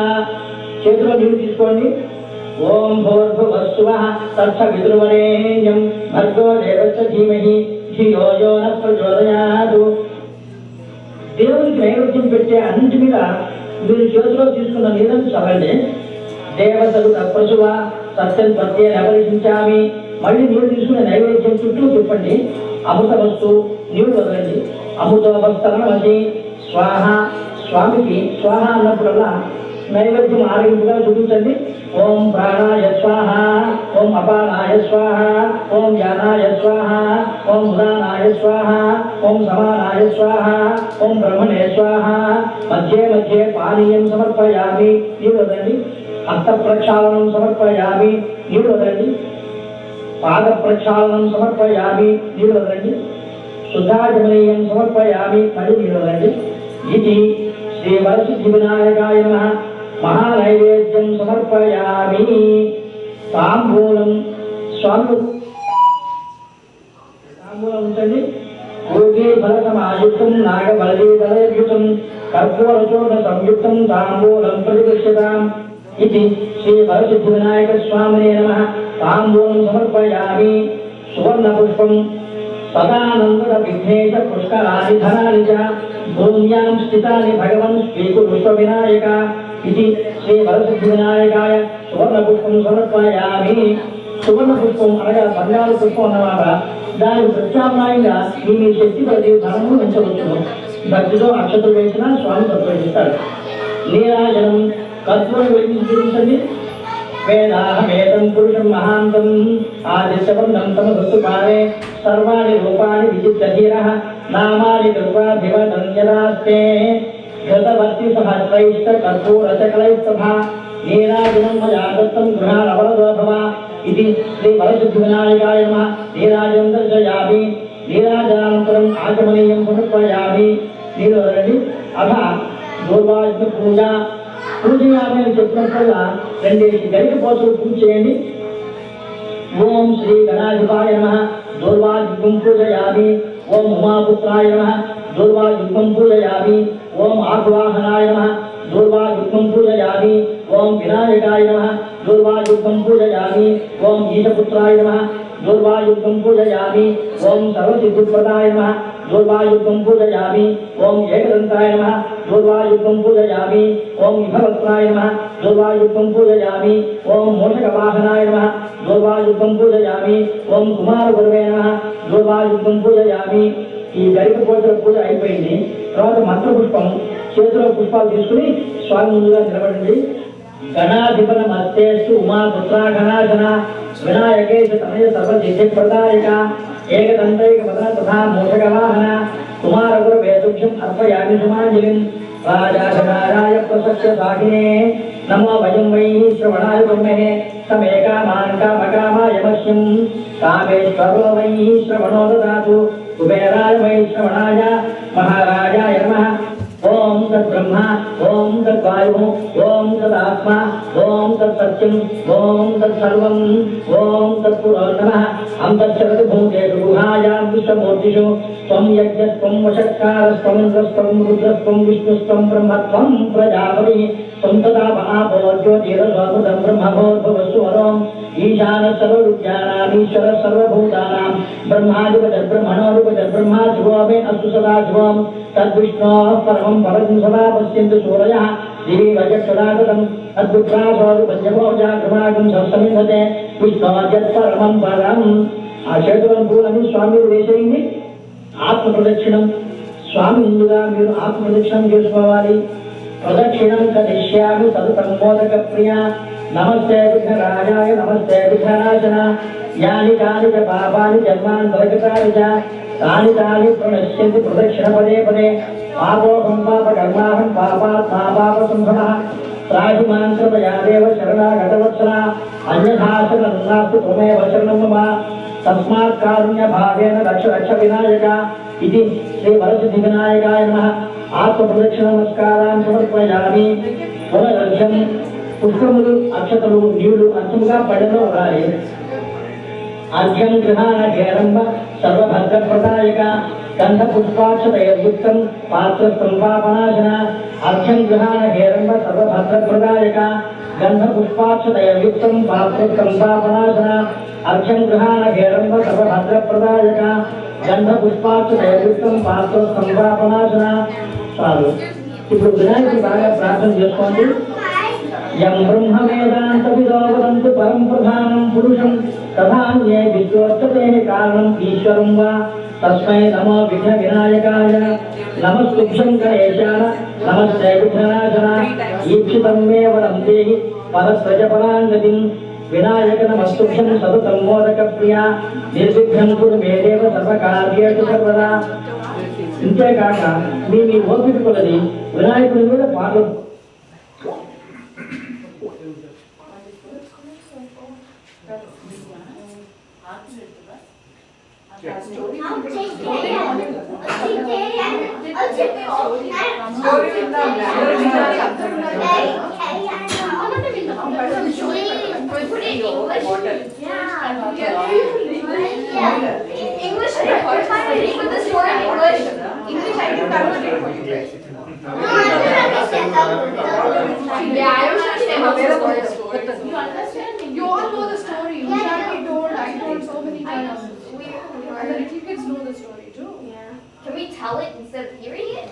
చేతిలో నీళ్ళు తీసుకోండి. ఓం భూర్భువస్సువః తత్సవితుర్వరేణ్యం భర్గో దేవస్య ధీమహి ధియో యో నః ప్రచోదయాత్. దేవునికి నైవేద్యం పెట్టే అన్నింటి మీద మీరు చేతిలో తీసుకున్న నీళ్ళను చల్లండి. దేవతలు తపస్సువ సత్యం ప్రత్యేక అపరిశించామి. మళ్ళీ నీళ్ళు తీసుకునే నైవేద్యం చుట్టూ తిప్పండి. అమృత వస్తు నీళ్ళు వదలండి. అమృతోపస్తరణమసి స్వాహ. స్వామికి స్వాహ అన్నప్పుడల్లా నైవేద్యం ఆరోగ్యంగా చూపించండి. ఓం ప్రాణాయ స్వాహ, ఓం అపానాయ స్వాహ, ఓం యానాయ స్వాహ, ఓం ఉదానాయ స్వాహ, ఓం సమానాయ స్వాహ, ఓం బ్రహ్మణే స్వాహ. మధ్యే మధ్యే పానీయం సమర్పయామి. నీళ్ళు వదండి. హస్త ప్రక్షాళనం సమర్పయామి. నీళ్ళు వదండి. పాద ప్రక్షాళనం సమర్పయామి. నీళ్ళు వదండి. శుద్ధాజమనీయం సమర్పయామి. మళ్ళీ నీళ్ళు వదండి. ఇది శ్రీ వరసిద్ధి వినాయకాయ నమః. మహానైవేద్యం సమర్పయామి. తాంబూలం స్వామి తాంబూలం ఉంచండి. फलसमायुक्तं नागबलीदलयुक्तं कर्पूरचूर्णसंयुक्तं ताम्बूलं प्रतिगृह्यताम् इति श्रीवरसिद्धिविनायकस्वामिने नमः। ताम्बूलं समर्पयामि। सुवर्णपुष्पं सदानन्दविघ्नेश पुष्कराणि धनानि च भूम्यां स्थितानि भगवन् स्वीकुरुष्व विनायक इति श्रीवरसिद्धिविनायकाय सुवर्णपुष्पं समर्पयामि। సువర్ణపుష్పం అనగా బంగారు పుష్పం అన్నమాట. దాని ప్రత్యామ్నాయంగా మీ శక్తి ప్రతి ధనము ఉంచవచ్చును. భక్తితో అక్షతలు వేసిన స్వామి సంతోషిస్తాడు. నీరాజనం కర్పూర వెలిగించండి. వేదాహమేతం పురుషం మహాంతం ఆదిశవర్ణం తమసత్తుకారే సర్వాణి రూపాణి విచిత్రధీరః నామాని కృపాభివదన్యదాస్తే ఘృతవర్తి సహస్రైష్ట కర్పూరచకలైస్తభా నీరాజనం మయా దత్తం గృహాణవరదో భవ इति श्री वरसिद्धिविनायकाय नमः। नीराजनं दर्शयामि। नीराजनानन्तरम् आचमनीयं समर्पयामि। नीराजनं अथ दूर्वायुध पूजा पूजयामि అని చెప్పినప్పుడల్లా రెండేసి గరికపోతులు పూజ చేయండి. ఓం శ్రీ గణాధిపాయ నమః दूर्वायुधं पूजयामि। ఓం ఉమాపుత్రాయ నమః दूर्वायुधं पूजयामि। ఓం ఆగ్వాహనాయ నమః दूर्वायुधं पूजयामि। ఓం వినాయకాయ నమః दूर्वायुधं पूजयामि। ओम ईशपुत्राय नमः दूर्वायुधं पूजयामि। ओम सर्वसिद्धिप्रदाय नमः दूर्वायुधं पूजयामि। ओम एकदन्ताय नमः दूर्वायुधं पूजयामि। ओम विभवत्राय नमः दूर्वायुधं पूजयामि। ओम मोषकवाहनाय नमः दूर्वायुधं पूजयामि। ओम कुमारगुरवे नमः दूर्वायुधं पूजयामि। ఈ గరిక పోతల పూజ అయిపోయింది. తర్వాత మంత్రపుష్పం చేతిలో పుష్పాలు తీసుకుని స్వామి ముందుగా నిలబడండి. गणाधिपनमस्तेस्तु उमापुत्रा गणाजना विनायके च तनय सर्वसिद्धिप्रदायक एकदन्तैकवदन तथा मोषकवाहन कुमारगुरवे तुभ्यम् अर्पयामि सुमाञ्जलिं। राजाधिराजाय प्रसस्य साहिने नमो वयं वै श्रवणाय ब्रह्मणे समेकामान् कामकामाय मह्यं कामेश्वरो वै श्रवणो ददातु कुबेराय वै श्रवणाय महाराजाय नमः। ओम तद्ब्रह्मा ओम तद्वायुः ओम तदात्मा ओम तत्सत्यम् ओम तत्सर्वम् ओम तत्पुरोन्नमः। अन्तश्चरति भूतेषु गुहायां विश्वमूर्तिषु त्वं यज्ञस्त्वं वषट्कारस्त्वं इन्द्रस्त्वं रुद्रस्त्वं विष्णुस्त्वं ब्रह्मत्वं प्रजापतिः त्वं तथा महाभो ज्योतिरस्वमृतं ब्रह्मभोर्भुवस्सु वरोम् ईशानः सर्वविद्यानामीश्वर सर्वभूतानां ब्रह्माधिपतिर्ब्रह्मणोऽधिपतिर्ब्रह्मा शिवो मे अस्तु सदा शिवम् तद्विष्णोः परमं पदं सदा पश्यन्तु सूरयः दिवि वजक्षदागतम् अद्भुत्रासोऽपञ्चभोजागमागं सप्तमिन्धते विष्णोर्यत्परमं पदम्। ఆ చేతులను పూలని స్వామి వేసేయండి. ఆత్మ ప్రదక్షిణం స్వామి ముందుగా మీరు ఆత్మ ప్రదక్షిణం చేసుకోవాలి. ప్రదక్షిణం కరిష్యామి సతతం మోదక ప్రియ నమస్తే విఘ్నరాజాయ నమస్తే విఘ్ననాశన యాని కాని చ పాపాని జన్మాంతరగతాని చ తాని తాని ప్రణశ్యంతి ప్రదక్షిణ పదే పదే పాపోహం పాపకర్మాహం పాపాత్మా పాపసంభవః त्राहि मां कृपया देव शरणागतवत्सला अन्यथा शरणं नास्ति त्वमेव शरणं मम तस्मात् कारुण्यभावेन रक्ष रक्ष विनायक इति श्रीवरसिद्धिविनायकाय नमः। आत्मप्रदक्षिणनमस्कारान् समर्पयामि। पुनरर्घ्यं पुष्पमुలు అక్షతలు నీళ్లు అంచముగా పడలో ఉండాలి. अर्घ्यं गृहाण हेरम्ब सर्वभद्रप्रदायक गन्धपुष्पाक्षतैर्युक्तं पात्रसंवापनाशना अर्घ्यं गृहाण हेरम्ब सर्वभद्रप्रदायक गन्धपुष्पाक्षतैर्युक्तं पात्रसंवापनाशना अर्घ्यं गृहाण हेरम्ब सर्वभद्रप्रदायक गन्धपुष्पाक्षतैर्युक्तं पात्रसंवापनाशना। చాలు. ఇప్పుడు వినాయకుడి బాగా ప్రార్థన చేసుకోండి. यं ब्रह्मवेदान्तविदो वदन्तु परं प्रधानं पुरुषं तथान्ये विश्वोच्यते कारणम् ईश्वरं वा तस्मै नमो विघ्नविनायकाय नमस्तुभ्यं गणेशाय नमस्ते विघ्ननाशना ईप्सितं मे वरं देहि परस्वजपराङ्गतिं विनायक नमस्तुभ्यं सततं मोदकप्रिया निर्विघ्नं कुरु मे देव सर्वकार्येषु सर्वदा। ఇంతేకాక మీ ఓపిక కొలది వినాయకుడి మీద పాటలు Yeah. English. You're trying to read the story in English. English I can convert it for you. No, I don't understand how. Yeah, I don't understand how this story is. You understand? You all know the story. Ushani told, I told so many times. And the little kids know the story too. Yeah. Can we tell it instead of hearing it?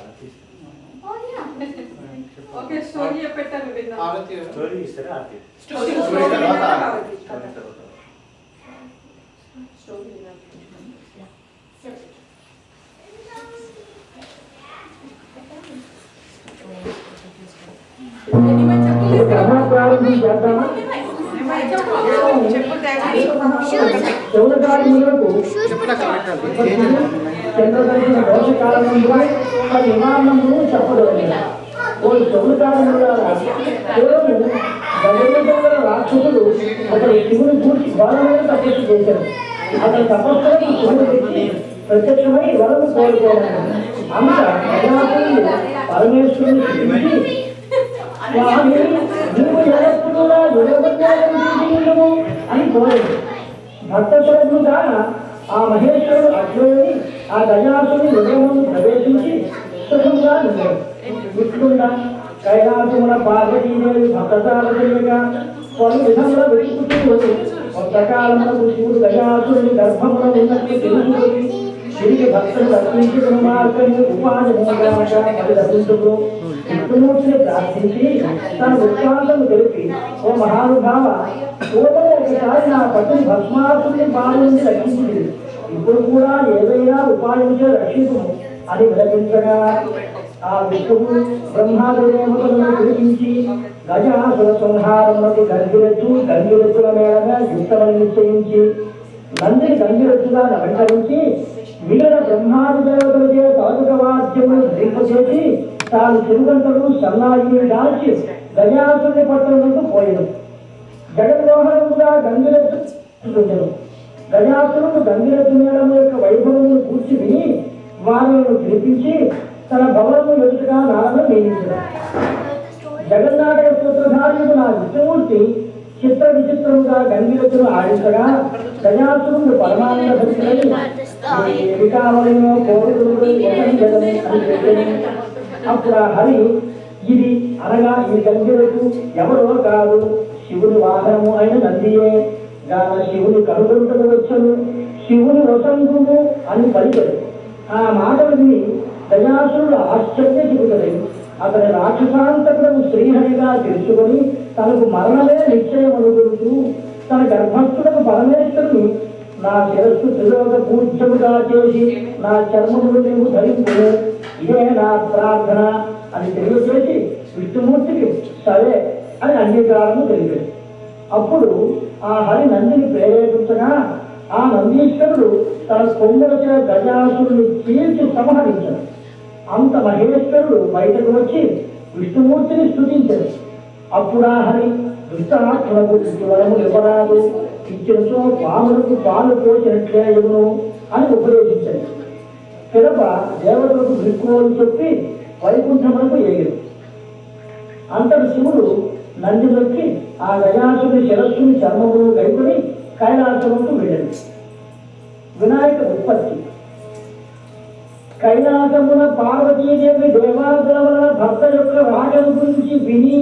Oh yeah. Okay, story పెట్టారు విన్నాం. Story ఇస్తారా Aarti Story కథ ప్రారంభం చేద్దామా? శౌనకాదిములకు చంద్రదర్శన దోషకాలనందు నివారణమును చెప్పగలిగిన ఓ శౌనకాదిములారా, కేవలం గజేంద్ర రాక్షసుడు ఒకడు శివుని పూర్తి ఘోరమైన తపస్సు చేశాడు. అతని తపస్సులకు శివుడు వ్యక్తి ప్రత్యక్షమై వరము కోరుకోవాలి. అంత గజాసురుడు పరమేశ్వరుని స్థుతించి, స్వామి నీవు ఎల్లప్పుడూ నా దురపత్యాలను చూపించుము అని కోరాడు. భక్త స్వరూపుడుగా ఆ మహేశ్వరుడు అగ్ని ఆ గజాసుని హృదయమును ప్రవేశించి సుఖంగా ఉన్నాడు. విష్ణుండా కైలాసమున పార్వతీదేవి భక్తసార చేయగా పలు విధముల వెతుకుతూ కొంతకాలమునకు శివుడు గజాసురుని గర్భమున ఉన్నట్లు తెలుసుకొని తిరిగి భక్తులు అర్పించిన మార్గము ఉపాధముగా పరిదర్శించుకు విష్ణుమూర్తిని ప్రార్థించి తన వృత్తాంతము తెలిపి, ఓ మహానుభావ, పూర్వం ఒకసారి నా పతిని భస్మాసుని బాధ నుండి రక్షించింది. ఇప్పుడు కూడా ఏదైనా ఉపాయంతో రక్షించు అని విలపించగా ఆ విష్ణువు బ్రహ్మాదేవతలను పిలిపించి గజాసుర సంహారమునకు గంగిరెద్దుల మేడగా యుక్తమని నిశ్చయించి నందిని గంగిరెద్దుగా అలంకరించి మిగిలిన బ్రహ్మాది దేవతలచే తాజుక వాద్యములు ధరింపచేసి తాను తిరుగంటలు సన్నాయిని దాల్చి గజాసుని పట్టణకు పోయెను. జగన్మోహనముగా గంగిరెద్దు గజాసురుడు గంగిరెద్దు మేళము యొక్క వైభవమును కూర్చి విని వారిని పిలిపించి తన భవనము ఎదుటగా నారద నియమించాడు. జగన్నాటక సూత్రధారుడు నా విష్ణుమూర్తి చిత్ర విచిత్రముగా గంగిరెద్దును ఆడించగా గజాసురుడు పరమానంద భక్తులై వికామలను కోరుకుడు అని చెప్పాను. అప్పుడు ఆ హరి ఇది అనగా ఈ గంగిరెద్దు ఎవరో కాదు, శివుని వాహనము అయిన నందియే గాన శివుని కనుగొంటకు వచ్చను, శివుని వసంతుడు అని పలికాడు. ఆ మాటలు విని గజాసురుడు ఆశ్చర్య చెబుతాడు. అతని రాక్షసాంతకుడు శ్రీహరిగా తెలుసుకొని తనకు మరణమే నిశ్చయం అనుకుంటూ తన గర్భస్థులకు పరమేశ్వరుని నా శిరస్సు త్రిలోక పూజ్యముగా చేసి నా చర్మములు నీవు ధరింపు, ఇదే నా ప్రార్థన అని తెలియజేసి విష్ణుమూర్తికి సరే అని అంగీకారము తెలిపాడు. అప్పుడు ఆ హరి నందిని ప్రేరేపించగా ఆ నందీశ్వరుడు తన కొండలచే గజాసురుని చీల్చి సంహరించాడు. అంత మహేశ్వరుడు బయటకు వచ్చి విష్ణుమూర్తిని స్తుతించాడు. అప్పుడు ఆ హరి దుష్టాత్మలకు వరము ఇవ్వరాదు, ఇచ్చినచో పాములకు పాలు పోసినట్లే ఇవ్వను అని ఉపదేశించాడు. పిదప దేవతలకు విక్కువలు చెప్పి వైకుంఠములకు ఎగిరు. అంతటి శివుడు నంది దొక్కి ఆ గజాసుని శిరస్సుని చర్మమును గైకొని కైలాసముకు వెళ్ళాడు. వినాయక ఉత్పత్తి. కైలాసమున పార్వతీదేవి దేవాదుల వలన భర్త యొక్క రాగం గురించి విని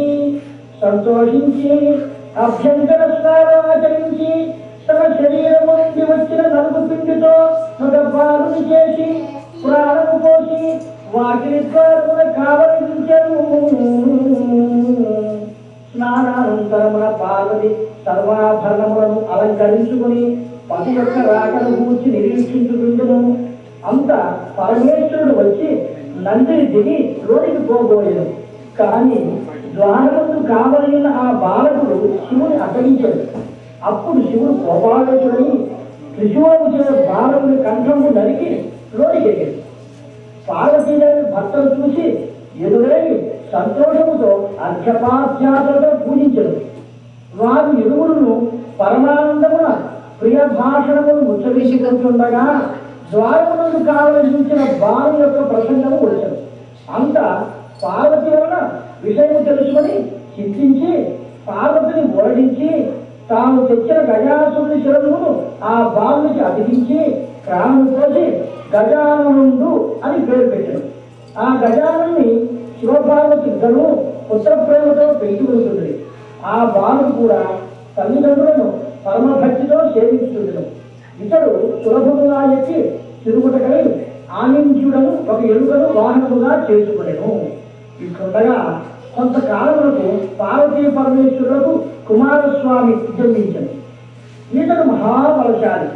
సంతోషించి అభ్యంతర స్నానాచరించి తన శరీరము నుండి వచ్చిన నలుగు పిండితో ఒక పాలుని చేసి ప్రాణము పోసి వాటిని ద్వారమున కావలించెను. స్నానానంతరమున పార్వతి సర్వాభరణములను అలంకరించుకుని పతి యొక్క రాకను గూర్చి నిరీక్షించుకుంటును. అంత పరమేశ్వరుడు వచ్చి నందిని దిగి లోనికి పోబోయేను. కానీ ద్వారముందు కావలిన ఆ బాలకుడు శివుని అడ్డగించాడు. అప్పుడు శివుడు కోపావేశుడై త్రిశూలము చే బాలకుడి కంఠము నరికి లోనికెళ్ళాడు. పార్వతీదేవి భర్తను చూసి ఎదురై సంతోషముతో అర్ఘ్యపాధ్యాతలతో పూజించరు. వారు ఇరువురును పరమానందమున ప్రియ భాషణమును ముచ్చరించుకుంటుండగా ద్వారమునందు కావలసించిన బాలు యొక్క ప్రసంగము వచ్చారు. అంతా పార్వతి వలన విషయము తెలుసుకొని చింతించి పార్వతిని ఓడించి తాము తెచ్చిన గజాసురుని శిరమును ఆ బాలునికి అతికించి ప్రాణం పోసి గజాననుడు అని పేరు పెట్టాడు. ఆ గజానుని శివపార్వతి ఇద్దరు పుత్రప్రేమతో పెంచుకుంటుంది. ఆ బాలుడు కూడా తల్లిదండ్రులను పరమభక్తితో సేవించుతుండడు. ఇతడు సులభముగా ఎక్కి తిరుగుటకై ఆనించుడను ఒక ఎలుకను వాహనముగా చేసుకునేను. ఇట్లుండగా కొంతకాలములకు పార్వతీ పరమేశ్వరులకు కుమారస్వామి జన్మించను. ఈతడు మహాబలశాలి.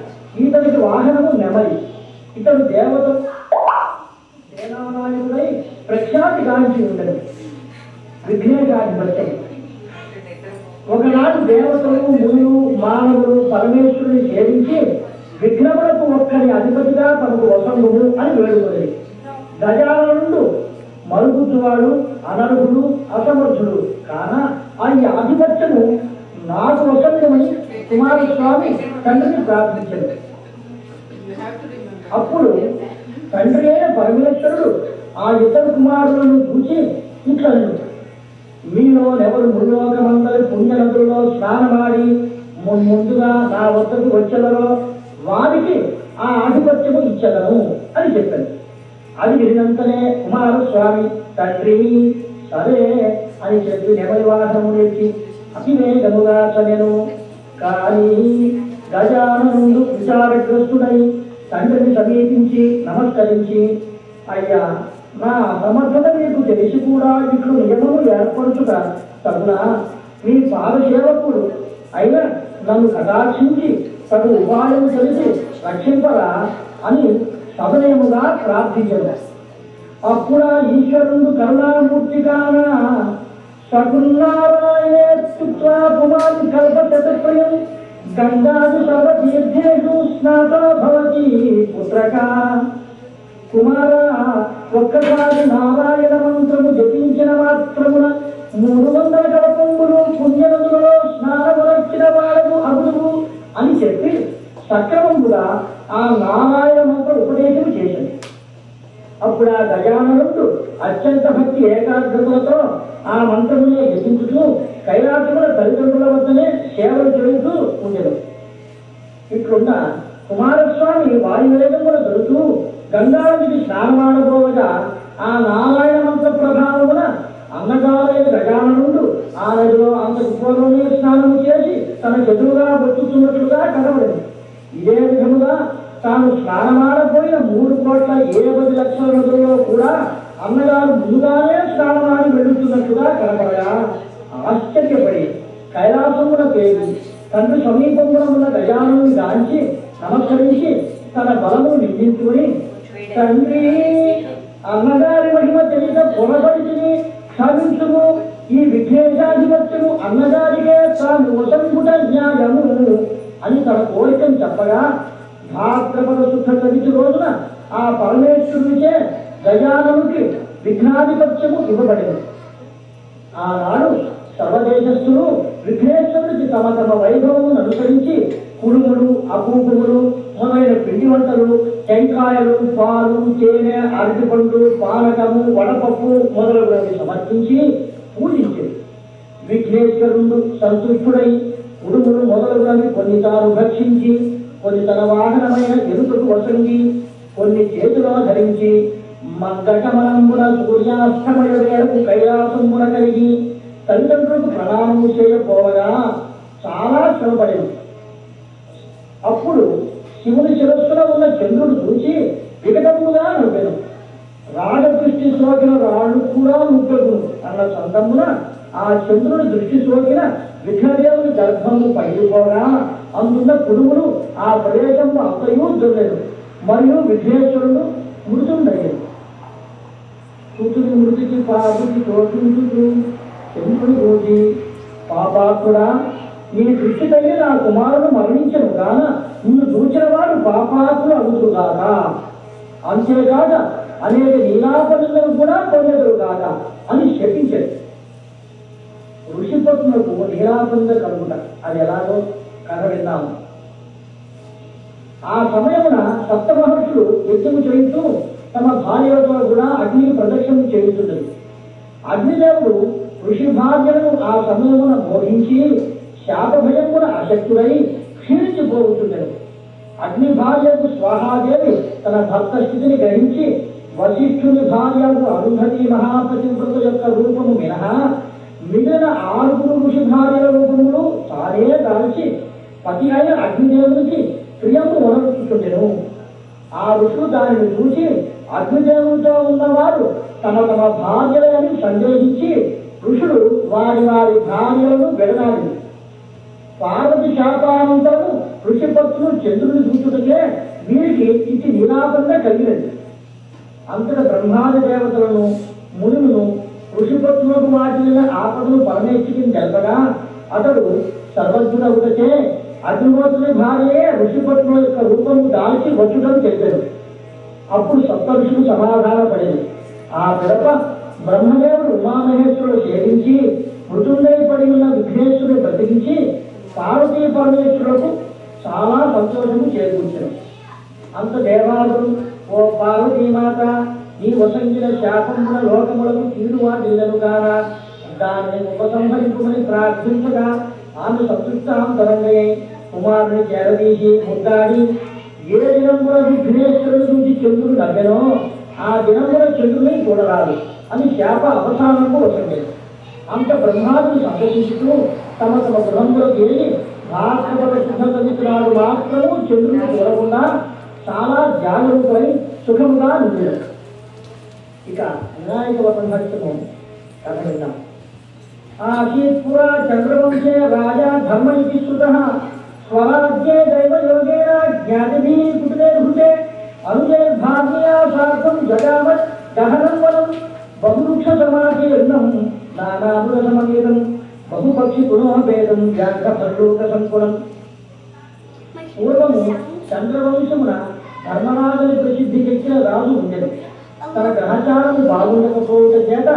ఈతడికి వాహనము నెమలి. ఇతడు సేనానాయకుడై ప్రఖ్యాతి గాంచి ఉండడు. విఘ్నేశాధిపత్యం. ఒకనాడు దేవతలు మునులు మానవులు పరమేశ్వరుని సేవించి విఘ్నములకు ఒక్కని అధిపతిగా తమకు వసంగుడు అని వేడుకొనేది. గజాననుడు మరుగుజ్జువాడు, అనర్హుడు, అసమర్థుడు కాన ఆ ఆధిపత్యము నాకు వసంగమని కుమారస్వామి తండ్రిని ప్రార్థించాడు. అప్పుడు తండ్రి అయిన పరమేశ్వరుడు ఆ ఇద్దరు కుమారులను చూసి ఇట్లా మీలో ఎవరు ముల్లోకమందరి పుణ్యనదుల్లో స్నానమాడి ముందుగా నా వద్దకు వచ్చేదరో వారికి ఆ ఆధిపత్యము ఇచ్చదను అని చెప్పాడు. అది వినంతనే కుమారస్వామి తండ్రి సరే అని చెప్పి నెమలివాహనము ఎత్తి అతివేగముగా చదెను. కానీ గజాననుడు విచారగ్రస్తుడై తండ్రిని సమీపించి నమస్కరించి, అయ్యా, నా సమర్థత మీకు తెలిసి కూడా ఇట్లు నియమము ఏర్పరచుట తగునా? మీ పాదసేవకుడు అయినా నన్ను కటాక్షించి తగు ఉపాయం తెలిసి రక్షింపరా అని సదనయముగా ప్రార్థించను. అప్పుడా ఈశ్వరుడు కరుణామూర్తి కాన సగుణారాయణేత్యుక్త్వా పుమాన్ కల్పశతప్రియం గంగాది సర్వతీర్థేషు స్నాతో భవతి పుత్రక. కుమార, ఒక్కసారి నారాయణ మంత్రము జపించిన మాత్రమున 300 కల్పములు పుణ్యనదులలో స్నానమునర్చిన వాడము అగుదువు అని చెప్పి సక్రమంగా ఆ నారాయణ మంత్ర ఉపదేశం చేసింది. అప్పుడు ఆ గజాననుడు అత్యంత భక్తి ఏకాగ్రతలతో ఆ మంత్రమునే జపించుతూ కైలాసముల తల్లిదండ్రుల వద్దనే సేవలు చేస్తూ ఉండేది. ఇట్లున్న కుమారస్వామి వాయువేగముల దొరుకుతూ గంగానదికి స్నానమాడబోగా ఆ నారాయణ మంత్ర ప్రభావమున అన్నగారైన గజాననుడు ఆ నదిలో అంతకు పూర్వమే స్నానము చేసి తన ఎదురుగా బతుకుతున్నట్లుగా కనబడింది. ఇదే విధముగా తాను స్నానమాడపోయిన 3,70,00,000 నదుల్లో కూడా అన్నగారు ముందుగానే స్నానమాడి వెళుతున్నట్లుగా కనబడగా ఆశ్చర్యపడి కైలాసమున పేరు తండ్రి సమీపంలో ఉన్న గజానుని గాంచి నమస్కరించి తన బలము నిందించుకుని, తండ్రి, అన్నగారి మహిమ తెలియక పొరపడిని క్షమించుము. ఈ విఘ్నేశాధిపత్యము అన్నగారికే తాను వసంగుట న్యాయము అని తన కోరికను చెప్పగా భాద్రపద శుద్ధ చవితి రోజున ఆ పరమేశ్వరునిచే గజాననుడికి విఘ్నాధిపత్యము ఇవ్వబడింది. ఆనాడు సర్వదేశస్థులు విఘ్నేశ్వరుడికి తమ తమ వైభవమును అనుసరించి కుడుములు, అపూపుములు మొదలైన పిండి వంటలు, టెంకాయలు, పాలు, తేనె, అరటిపండు, పానకము, వడపప్పు మొదలగునవి సమర్పించి పూజించింది. విఘ్నేశ్వరుడు సంతుష్టుడై కుడుములు మొదలగునవి కొన్ని తాను భక్షించి, కొన్ని తన వాహనమైన ఎరుకకు వసంగి, కొన్ని చేతిలో ధరించి మగ్గటమనంబున సూర్యాస్తమయ వేళకు కైలాసమున కలిగి తల్లిదండ్రులకు ప్రణామము చేయపోవగా చాలా శ్రమపడింది. అప్పుడు శివుని శిరస్సులో ఉన్న చంద్రుడు చూసి వికటముగా నవ్వెను. రాజదృష్టి సోకిన రాళ్ళు కూడా నువ్వెను అన్న సందమున ఆ చంద్రుడి దృష్టి సోకిన విఘ్నదేవుని గర్భము పగిలిపోగా అందున్న కుడుములు ఆ ప్రదేశము అంతయూ దొర్లెను. మరియు విఘ్నేశ్వరుడు మృతుండయ్యాడు. కూతురి మృతికి పాపుకి తోటించుతూ చంద్రుని రోజి, పాపాత్ముడా, నీ దృష్టి తల్లి నా కుమారుడు మరణించను గాన నిన్ను చూచిన వాడు పాపాత్ములు అగుతుగాక, అంతేగాక అనేక లీలాపనులను కూడా పొందదురుగాక అని శపించాడు. ఋషిపత్నులకు లీలాపనుల కలుగుట అది ఎలాగో కథ విన్నాము. ఆ సమయమున సప్తమహర్షులు యజ్ఞము చేస్తూ తమ భార్యలతో కూడా అగ్ని ప్రదక్షిణ చేస్తున్నది. అగ్నిదేవుడు ఋషి భార్యలను ఆ సమయమున మోహించి శాపభయమున అశక్తుడై క్షీణించిపోతున్నాడు. అగ్ని భార్యకు స్వాహాదేవి తన భర్త స్థితిని గ్రహించి వశిష్ఠుని భార్యకు అరుంధతి మహాపతివ్రత యొక్క రూపము మినహా మిగిలిన 6 ఋషి భార్యల రూపములు తానే దాల్చి పతి అయిన అగ్నిదేవునికి ప్రియము వనరుచుండెను. ఆ ఋషులు దానిని చూసి అగ్నిదేవునితో ఉన్నవారు తమ భార్యలని సందేహించి ఋషులు వారి భార్యలను విడనాడి పార్వతి శాపానంతరము ఋషిపత్రులు చంద్రుని చూచుటకే వీరికి ఇది నిరాపంగా కలిగినది. అంతట బ్రహ్మాది దేవతలను మునులను ఋషిపత్రులకు వాటిన ఆపదను పరమేశ్వరిని తెలపగా అతడు సర్వజ్ఞుడవుటచే అగ్నిహోత్రుని భార్యే ఋషిపత్రుల యొక్క రూపము దాల్చి వచ్చుటను తెలిపారు. అప్పుడు సప్త ఋషులు సమాధానపడింది. ఆ పిదప బ్రహ్మదేవుడు ఉమామహేశ్వరుడు సేవించి మృతుండై పడి ఉన్న విఘ్నేశ్వరుని బ్రతికించి పార్వతీ పరమేశ్వరులకు చాలా సంతోషము చేకూర్చారు. అంత దేవాదుడు, ఓ పార్వతీమాత, నీ వసంగిన శాపముల లోకములకు తీరువాటిల్లను కాగా దానిని ఉపసంహరించుకుని ప్రార్థించగా ఆమె సంతృప్తాంతరంగై కుమారుని చేరదీసి ముద్దాడి ఏ దినంబుల విఘ్నేశ్వరుడు నుంచి చంద్రుడు నవ్వెనో ఆ దినంబుల చంద్రుని చూడరాదు అని శాప అవసానము వసంగేది. అంత బ్రహ్మాదులు సందర్శిస్తూ తమ గృహంలోకి వెళ్ళి భాస్కర శుభకవిత్రాడు మాత్రము చంద్రుని చూడకుండా చాలా జాగరూకులై సుఖముగా నిండారు. ఇక వినాయక వసంహర్షము కథ విన్నాం. ఆసీత్పురా చంద్రవంశే రాజా ధర్మ ఇది శ్రుతః స్వరాజ్యే దైవయోగేన జ్ఞాతిభిః కుటిలే హృతే అనుజైర్భార్యయా సార్ధం జగామత్ దహనం వనం బహువృక్ష సమాకీర్ణం నానామృతసమవేదం బహుపక్షి పునోభేదం వ్యాఘ్రపల్లోక సంకులం. పూర్వము చంద్రవంశమున ధర్మరాజుని ప్రసిద్ధికెక్కిన రాజు ఉండేది. తన గ్రహచారము బాగుండకపోవట చేత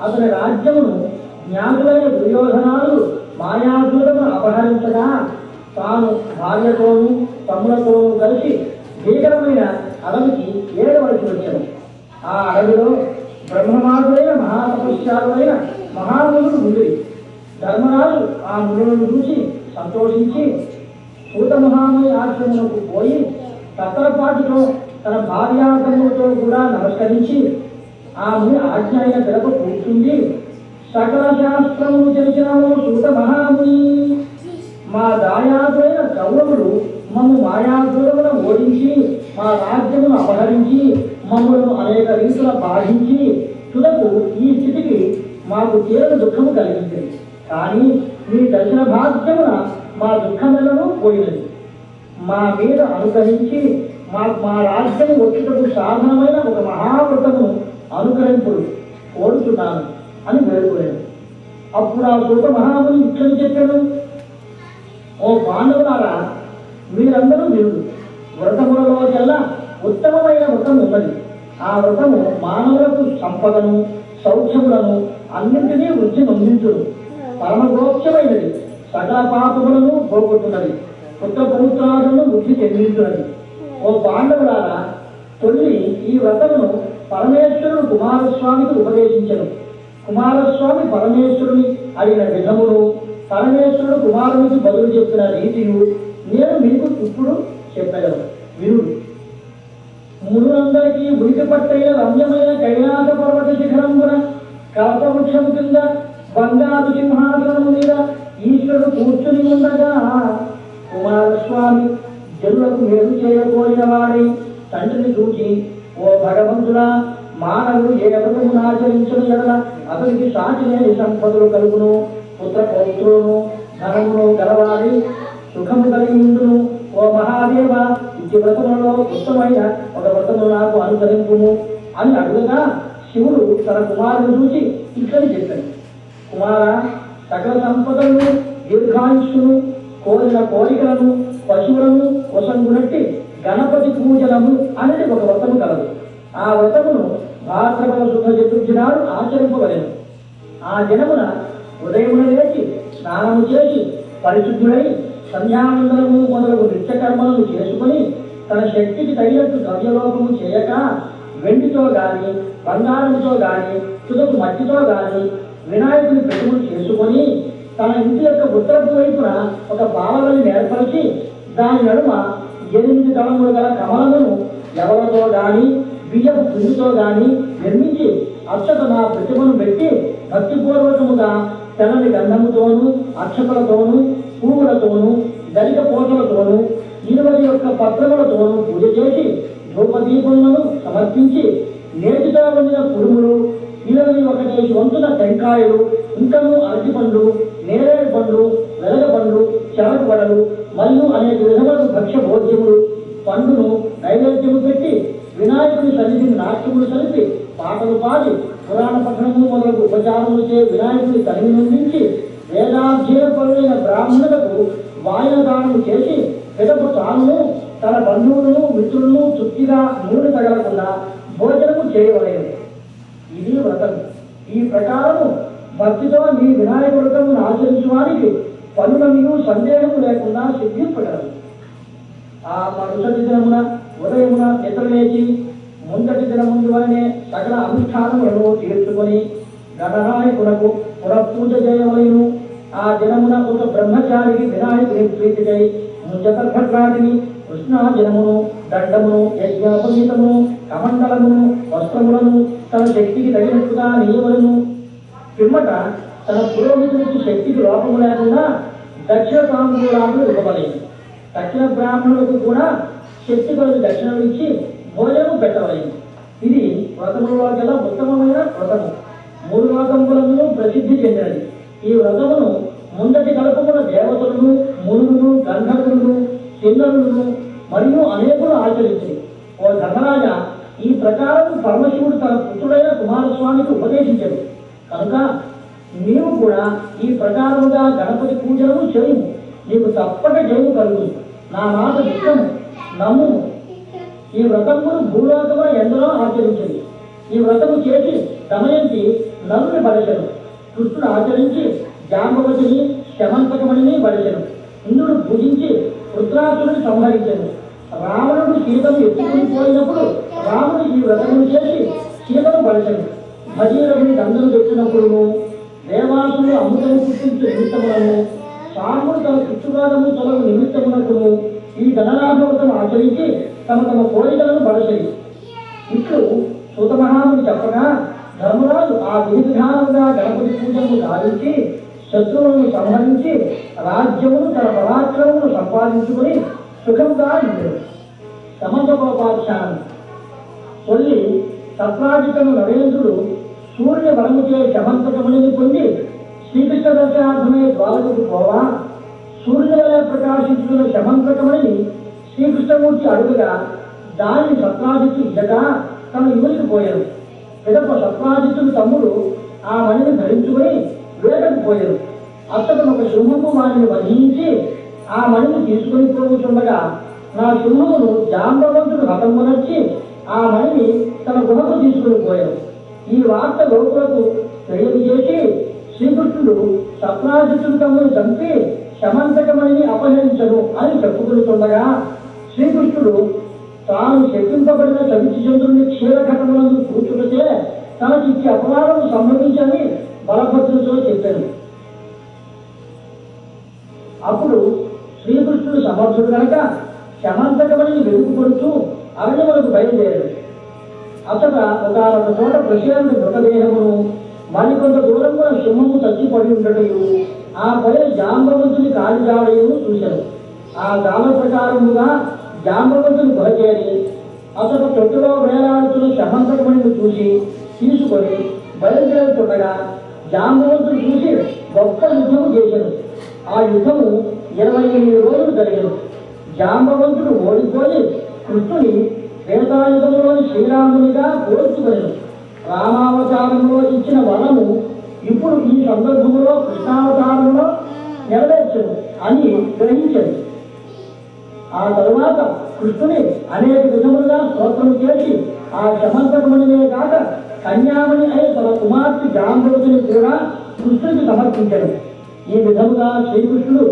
అతని రాజ్యమును జ్ఞాతులైన దుర్యోధనాలు మాయాదూరమును అపహరించగా తాను భార్యతోనూ తమ్ములతోనూ కలిసి భీకరమైన అడవికి ఏడవలసి వచ్చాడు. ఆ అడవిలో బ్రహ్మమాదులైన మహాతపస్యాలులైన మహామునులు ఉండి ధర్మరాజు ఆ మునులను చూసి సంతోషించి సూత మహాముని ఆశ్రమమునకు పోయి తత్తరపాటితో తన భార్యాతమ్ములతో కూడా నమస్కరించి ఆ ముని ఆజ్ఞ అయిన పిదప కూర్చుండి, సకల శాస్త్రములు తెలిసినము సూత మహాముని, మా దాయాదులైన కౌరవులు మమ్ము మాయాదూరమున ఓడించి మా రాజ్యమును అపహరించి మమ్మలను అనేక రీతుల బాధించి తుదకు ఈ స్థితికి మాకు తీరని దుఃఖము కలిగించింది. కానీ మీ దర్శన భాగ్యమున మా దుఃఖమెల్లను పోయినది. మా మీద అనుగ్రహించి మా రాజ్యము వచ్చుటకు సాధనమైన ఒక మహావ్రతమును అనుగ్రహింపుడు కోరుతున్నాను అని వేడుకోలేదు. అప్పుడు ఆ సూత మహాముని ఇట్లని చెప్పాడు, ఓ పాండవులారా, మీరందరూ వీరుడు. వ్రతములలో కల్లా ఉత్తమమైన వ్రతం ఉన్నది. ఆ వ్రతము మానవులకు సంపదను సౌఖ్యములను అన్నింటినీ వృద్ధి నొందించుడు. పరమగోప్యమైనది, సకల పాపములను పోగొట్టున్నది, పుత్ర పవిత్రాలను వృద్ధి చెందించున్నది. ఓ పాండవులారా, తొలి ఈ వ్రతమును పరమేశ్వరుడు కుమారస్వామికి ఉపదేశించను. కుమారస్వామి పరమేశ్వరుని అడిగిన విధమును పరమేశ్వరుడు కుమారునికి బదులు చెప్పిన రీతియు నేను మీకు ఇప్పుడు చెప్పగలను, వినుడు. మునులందరికీ ఉనికి పట్టైన రమ్యమైన కైలాస పర్వత శిఖరమున కల్పవృక్షము కింద బంగారు సింహాసనము మీద ఈశ్వరుడు కూర్చుని ఉండగా కుమారస్వామి జనులకు మేలు చేయబోయిన వాడి తండ్రిని చూచి, ఓ భగవంతుడా, మానవుడు ఏ వ్రతమును ఆచరించిన ఎడల అతనికి సాటి లేని సంపదలు కలుగును, పుత్ర పౌత్రులను ధనమును గలవాడి సుఖము కలిగి ఉండును. ఓ మహాదేవ, ఇట్టి వ్రతములలో ఉత్తమైన ఒక వ్రతము నాకు అనుసరింపుము అని అడుగుగా శివుడు తన కుమారుని చూసి ఇట్లని చెప్పాడు, కుమార, సకల సంపదలను దీర్ఘాయుష్ను కోరిన కోరికలను పశువులను వసంగునట్టి గణపతి పూజనము అనేది ఒక వ్రతము కలదు. ఆ వ్రతమును భాద్రపద శుద్ధ చతుర్థి నాడు ఆచరింపవలెను. ఆ దినమున ఉదయమున లేచి స్నానము చేసి పరిశుద్ధుడై సంధ్యావందనము మొదలగు నిత్యకర్మలను చేసుకుని తన శక్తికి తగినట్టు ద్రవ్యలోపము చేయక వెండితో గాని బంగారంతో గాని తుదకు మట్టితో గాని వినాయకుని ప్రతిమను చేసుకొని తన ఇంటి యొక్క ఉత్తరపు వైపున ఒక బావలని ఏర్పరిచి దాని నడుమ 8 దళములు గల కమలమును ఎవరితో గాని బియ్యపు పిండితో గాని నిర్మించి అక్షత నా ప్రతిమను పెట్టి భక్తిపూర్వకముగా తెల్లని గంధముతోనూ అక్షతలతోనూ పువ్వులతోనూ దళిత పోతలతోనూ 21 పత్రములతోనూ పూజ చేసి ధూపదీపములను సమర్పించి నేతితో వండిన కుడుములు 21 వంతుల టెంకాయలు ఇంకను అరటి పండ్లు నేరేడు పండ్లు వెలగ పండ్లు చెరకు వడలు మరియు అనేక విధముల భక్ష్య భోజ్యములు పండును నైవేద్యము పెట్టి వినాయకుని సన్నిధిని నాట్యములు కలిపి పాటలు పాడి పురాణ పఠనము మొదలగు ఉపచారములచే వినాయకుని తనివి నుండించి వేదాధ్యయపరులైన బ్రాహ్మణులకు వాయుదానము చేసి పిదపు తాను తన బంధువులను మిత్రులను తృప్తిగా నూనె తగలకుండా భోజనము చేయవలేదు. ఇది వ్రతం. ఈ ప్రకారము భక్తితో మీ వినాయక వ్రతమును ఆచరించడానికి పనులను సందేహము లేకుండా సిద్ధింపగలరు. ఆ మరుసటి దినమున ఉదయమున నిద్రలేచి ముందటి దినముందు వలనే సకల అనుష్ఠానములను తీర్చుకొని గణనాయకులకు పురపూజ చేయవలెను. ఆ దినమున ఒక బ్రహ్మచారికి వినాయకుని ప్రీతికై ముంజపర్ఘట్లాటిని కృష్ణాజనమును దండమును యజ్ఞోపవీతమును కమండలమును వస్త్రములను తన శక్తికి తగినట్టుగా నీయవలను. పిమ్మట తన పురోహితునికి శక్తికి లోపము లేకుండా దక్షిణ తాంబూలాలు ఇవ్వవలేదు. దక్షిణ బ్రాహ్మణులకు కూడా శక్తి కొరకు దక్షిణలు ఇచ్చి భోజనం పెట్టవలేదు. ఇది వ్రతములో గల ఉత్తమమైన వ్రతము. 3 లోకములను ప్రసిద్ధి చెందినది. ఈ వ్రతమును ముందటి కల్పముల దేవతలను మునులను గంధర్వులను కిన్నరులను మరియు అనేకులు ఆచరించింది. ఓ ధర్మరాజ, ఈ ప్రకారం పరమశివుడు తన పుత్రుడైన కుమారస్వామికి ఉపదేశించాడు కనుక నీవు కూడా ఈ ప్రకారముగా గణపతి పూజలను చేయము. నీకు తప్పక జయము కలుగు. నా మాట విషము నమ్ము. ఈ వ్రతమును భూలోకమున ఎందరో ఆచరించింది. ఈ వ్రతము చేసి దమయంతి నలుని బలచను. కృష్ణుడు ఆచరించి జాంబవతిని శమంతకమణిని బలచను. ఇంద్రుడు పూజించి రుద్రాసురుని సంహరించను. రావణుడు సీతను ఎత్తుకుని పోయినప్పుడు రాముడు ఈ వ్రతమును చేసి సీతను బలచను. భగీరథుని దండలు పెట్టినప్పుడు దేవాసులు అమృతము పుట్టించే నిమిత్తములను సాముడు తన పుట్టుగాదము తొలగు నిమిత్తమునకు ఈ గణనాథవ్రతం ఆచరించి తమ తమ కోరికలను బలచరి. ఇట్లు సూతమహాముని చెప్పగా ధర్మరాజు ఆ విధి విధానంగా గణపతి పూజను గావించి శత్రువులను సంహరించి రాజ్యమును తన పరాక్రమమును సంపాదించుకుని సుఖంగా ఉండేది. సమర్థోపాఖ్యానం తొల్లి సత్రాజితను నరేంద్రుడు సూర్య బలముచే శమంతకముని పొంది శ్రీకృష్ణ దర్శనార్థమై ద్వారకకు పోవా సూర్యుని వలె ప్రకాశించుకున్న శమంతకమణిని శ్రీకృష్ణమూర్తి అడుగుగా దానిని సత్రాజిత్తు ఇయ్యక తన యువలికి పోయారు. పిదప సత్రాజిత్తుని తమ్ముడు ఆ మణిని ధరించుకొని వేటకు పోయారు. అతను ఒక సింహము వారిని వధించి ఆ మణిని తీసుకొని పోతుండగా నా సింహమును జాంబవంతుడు హతమునర్చి ఆ మణిని తన గుహకు తీసుకుని పోయారు. ఈ వార్త లోకులకు తెలియజేసి శ్రీకృష్ణుడు సత్రాజిత్తుని తమ్ముని చంపి శమంతకమణిని అపహరించను అని చెప్పుకుంటుండగా శ్రీకృష్ణుడు తాను శక్తింపబడిన చంద్రుని క్షీరఘటములను కూర్చుంటే తనకి ఇచ్చే అపరాధం సంభవించని బలభద్రుతో చెప్పారు. అప్పుడు శ్రీకృష్ణుడు సమర్థుడు కనుక శమంతకమణిని వెతుకుపడుతూ అరణ్యములకు బయలుదేరాడు. అతడ ఒక చోట ప్రశేరుడి మృతదేహమును మరికొంత దూరంలో సింహము చచ్చిపడి ఉండటయు ఆ పైన జాంబవంతుని కాలిజాడయును చూశాడు. ఆ జాల ప్రకారముగా జాంబవంతుని గుహచేరి అతడు తొట్టులో వేలాడుతున్న శమంతకమణిని చూసి తీసుకొని బయలుదేరుతుండగా జాంబవంతుడు చూసి గొప్ప యుద్ధము చేశాడు. ఆ యుద్ధము 28 రోజులు జరిగాడు. జాంబవంతుడు ఓడిపోయి కృష్ణుని త్రేతాయుధంలోని శ్రీరామునిగా పోల్చుకొనెను. రామావతారంలో ఇచ్చిన వరము ఇప్పుడు ఈ సందర్భంలో కృష్ణావతారంలో నెరవేర్చను అని గ్రహించాడు. ఆ తరువాత కృష్ణుని అనేక విధములుగా స్తోత్రం చేసి ఆ శమంతకమణినే కాక కన్యామణి అయి తన కుమార్తె జాంబవతిని కూడా కృష్ణుడికి సమర్పించాడు. ఈ విధముగా శ్రీకృష్ణుడు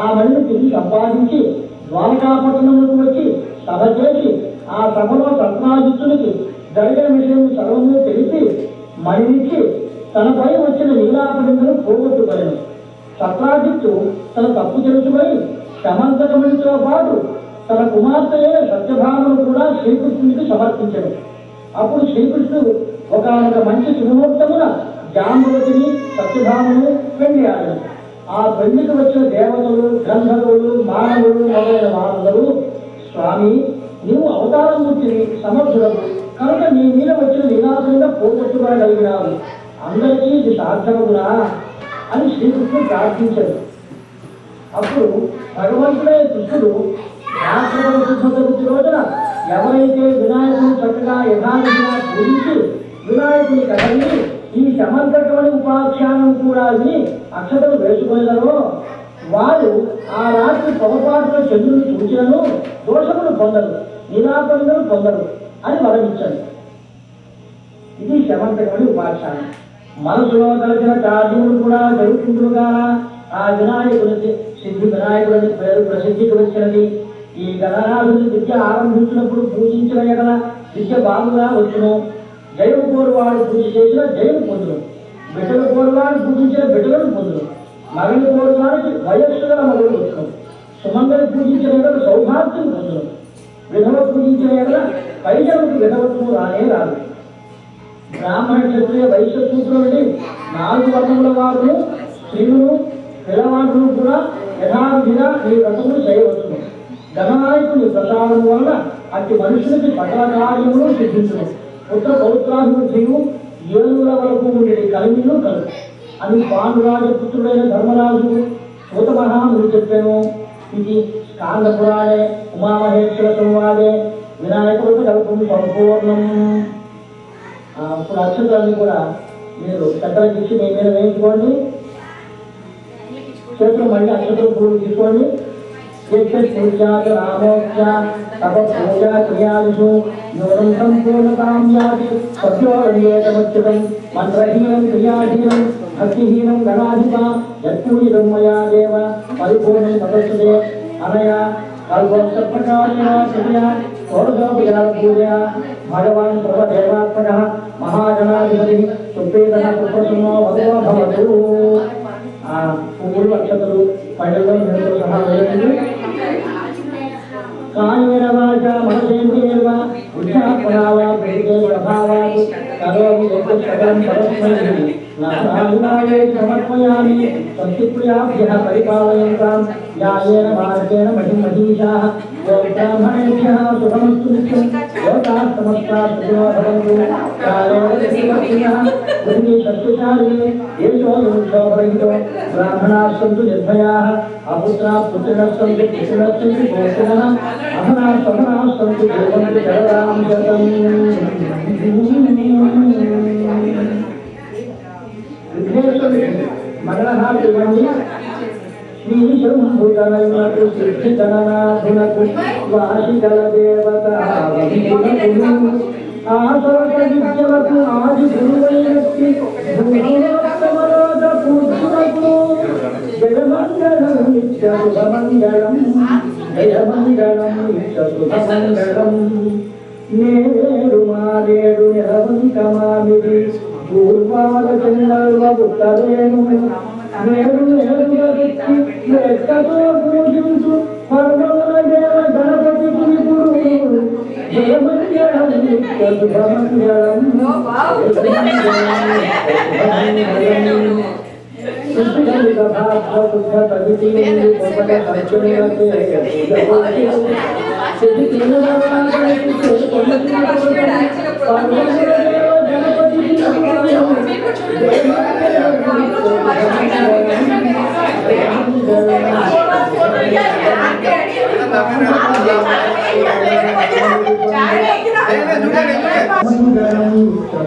ఆ మణిని తిరిగి సంపాదించి ద్వారకాపట్టణములకు వచ్చి సభ చేసి ఆ సభలో సత్రాజిత్తునికి జరిగిన విషయం సర్వము తెలిసి మణినిచ్చి తనపై వచ్చిన లీలాపనిందను పోగొట్టుకోలేను. సత్రాజిత్తు తన తప్పు తెలుసుకొని శమంతకమణితో పాటు తన కుమార్తె సత్యభామను కూడా శ్రీకృష్ణునికి సమర్పించడు. అప్పుడు శ్రీకృష్ణుడు ఒకనొక మంచి శుభముహూర్తమున జాంబవతిని సత్యభామను పెళ్లి ఆడాడు. ఆ పెళ్లికి వచ్చిన దేవతలు, గంధర్వులు, మానవులు మొదలైన వారందరూ, స్వామి నీవు అవతారం పుట్టిని సమర్థుడవు కనుక నీ మీద వచ్చిన వినాశంగా పోగొట్టుకోగలిగినావు, అందరికీ ఇది సాధ్యమగునా అని శ్రీకృష్ణుడు ప్రార్థించాడు. అప్పుడు భగవంతుడే కృష్ణుడు రాష్ట్ర శుద్ధి రోజున ఎవరైతే వినాయకుని చక్కగా యథావిధిగా పూజించి వినాయకుని కథని ఈ సమర్థకమని ఉపాఖ్యానం కూడా విని అక్షతలు వేసుకున్నారో వారు ఆ రాత్రి పొరపాటులో చంద్రుని సూచనను దోషములు పొందరు, నిరాకరణలు పొందరు అని వరమించాడు. ఇది సమర్థకమని ఉపాఖ్యానం. మనసులో కలిసిన కార్యములు కూడా జరుగుతుండగా ఆ వినాయకుడి సిద్ధి వినాయకుడి పేరు ప్రసిద్ధికి వచ్చినది. ఈ గణనాథుని విద్య ఆరంభించినప్పుడు పూజించిన ఎడల విద్య బాగుగా వచ్చును. జయము కోరువాడు పూజ చేసిన జయము పొందును, బిడ్డలు కోరువాడు పూజించిన బిడ్డలను పొందును, మగని కోరువాడికి వయస్సుగా మగలు వచ్చును, సుమంగళి పూజించిన ఎడల సౌభాగ్యం పొందును, విధవ పూజించిన ఎడల వైద్యులకు విధవత్వం రానే రాదు. బ్రాహ్మణ క్షత్రియ వైశ్య సూత్రుల నుండి 4 వర్ణముల వారును స్త్రీలు పిల్లవాడును కూడా యథావిధిగా ఈ వ్రతములు చేయవచ్చును. గణనాయకుని ప్రసాదం వలన అట్టి మనుషులకి సకల కార్యములు సిద్ధించును. పుత్ర పౌత్రాభివృద్ధియు 7 వరకు ఉండే కలిమిలు కలు అని పాండురాజపుత్రుడైన ధర్మరాజు సూతమహాముని చెప్పాను. ఇది స్కాంద పురాణే ఉమామహేశ్వర సంవాదే వినాయకుడు కల్పం సంపూర్ణం. ఇప్పుడు అక్షరాన్ని కూడా మీరు పెద్దలకు ఇచ్చి మీ మీద వేయించుకోండి. చేతులు మళ్ళీ అక్షరం పూలు తీసుకోండి. రామోక్ష తప పూజ క్రియాదిషు యోగం సంపూర్ణతాం యాతి సత్యోగం మంత్రహీనం క్రియాహీనం భక్తిహీనం గణాధిప యత్పూజితం మయా దేవ పరిపూర్ణం తపస్సుదే అనయా కల్పప్రకారేణ క్రియా షోడశోపచార పూజ భగవాన్ సర్వదేవాత్మక మహాగణాధిపతి సుప్రీత కృపసుమో భగవ భవతు. పువ్వులు అక్షతలు పళ్ళలో నీళ్ళతో సహా వేయండి. కాయేన వాచ మనసేంద్రియైర్వ బుద్ధ్యాత్మనా ప్రభావాత్ కరోమి సకలం పరస్మై నారాయణాయ సమర్పయామి. సంస్కృత్యాభ్యః పరిపాలయంతాం న్యాయేన మార్గేణ మహిమహీషాః. ఓం బ్రాహ్మణేభ్యః శుభమస్తు నిత్యం. లోకాః సమస్తాః సుఖినో భవంతు. కాలేన బుద్ధి సత్యశాలినే ఏషో యోషోభరితో బ్రాహ్మణాః సంతు నిర్భయాః. అపుత్రాః పుత్రిణః సంతు పుత్రిణః సంతు గోత్రిణః అహనాః సమనాః సంతు జీవంతు జగదాం శతం. మంగళహారతి ఇవ్వండి. శ్రీశంభుగణకు సిద్ధిగణనాథునకు వాసికల దేవత ఆసరక విద్యలకు ఆది గురువైనట్టి భూమోత్తమరోధ పూజునకు జయమంగళం నిత్య శుభమంగళం, జయమంగళం నిత్య శుభమంగళం. నేడు మారేడు నిరవంకమామిది పూర్వాల చండల్వ ఉత్తరేణు నేడు నేడుగా వ్యక్తి లెక్కతో పూజించు పర్వముల దేవ గణపతికి గురు జయమంగళం నిత్య శుభమంగళం. శుద్ధ భాష శుద్ధ పవితి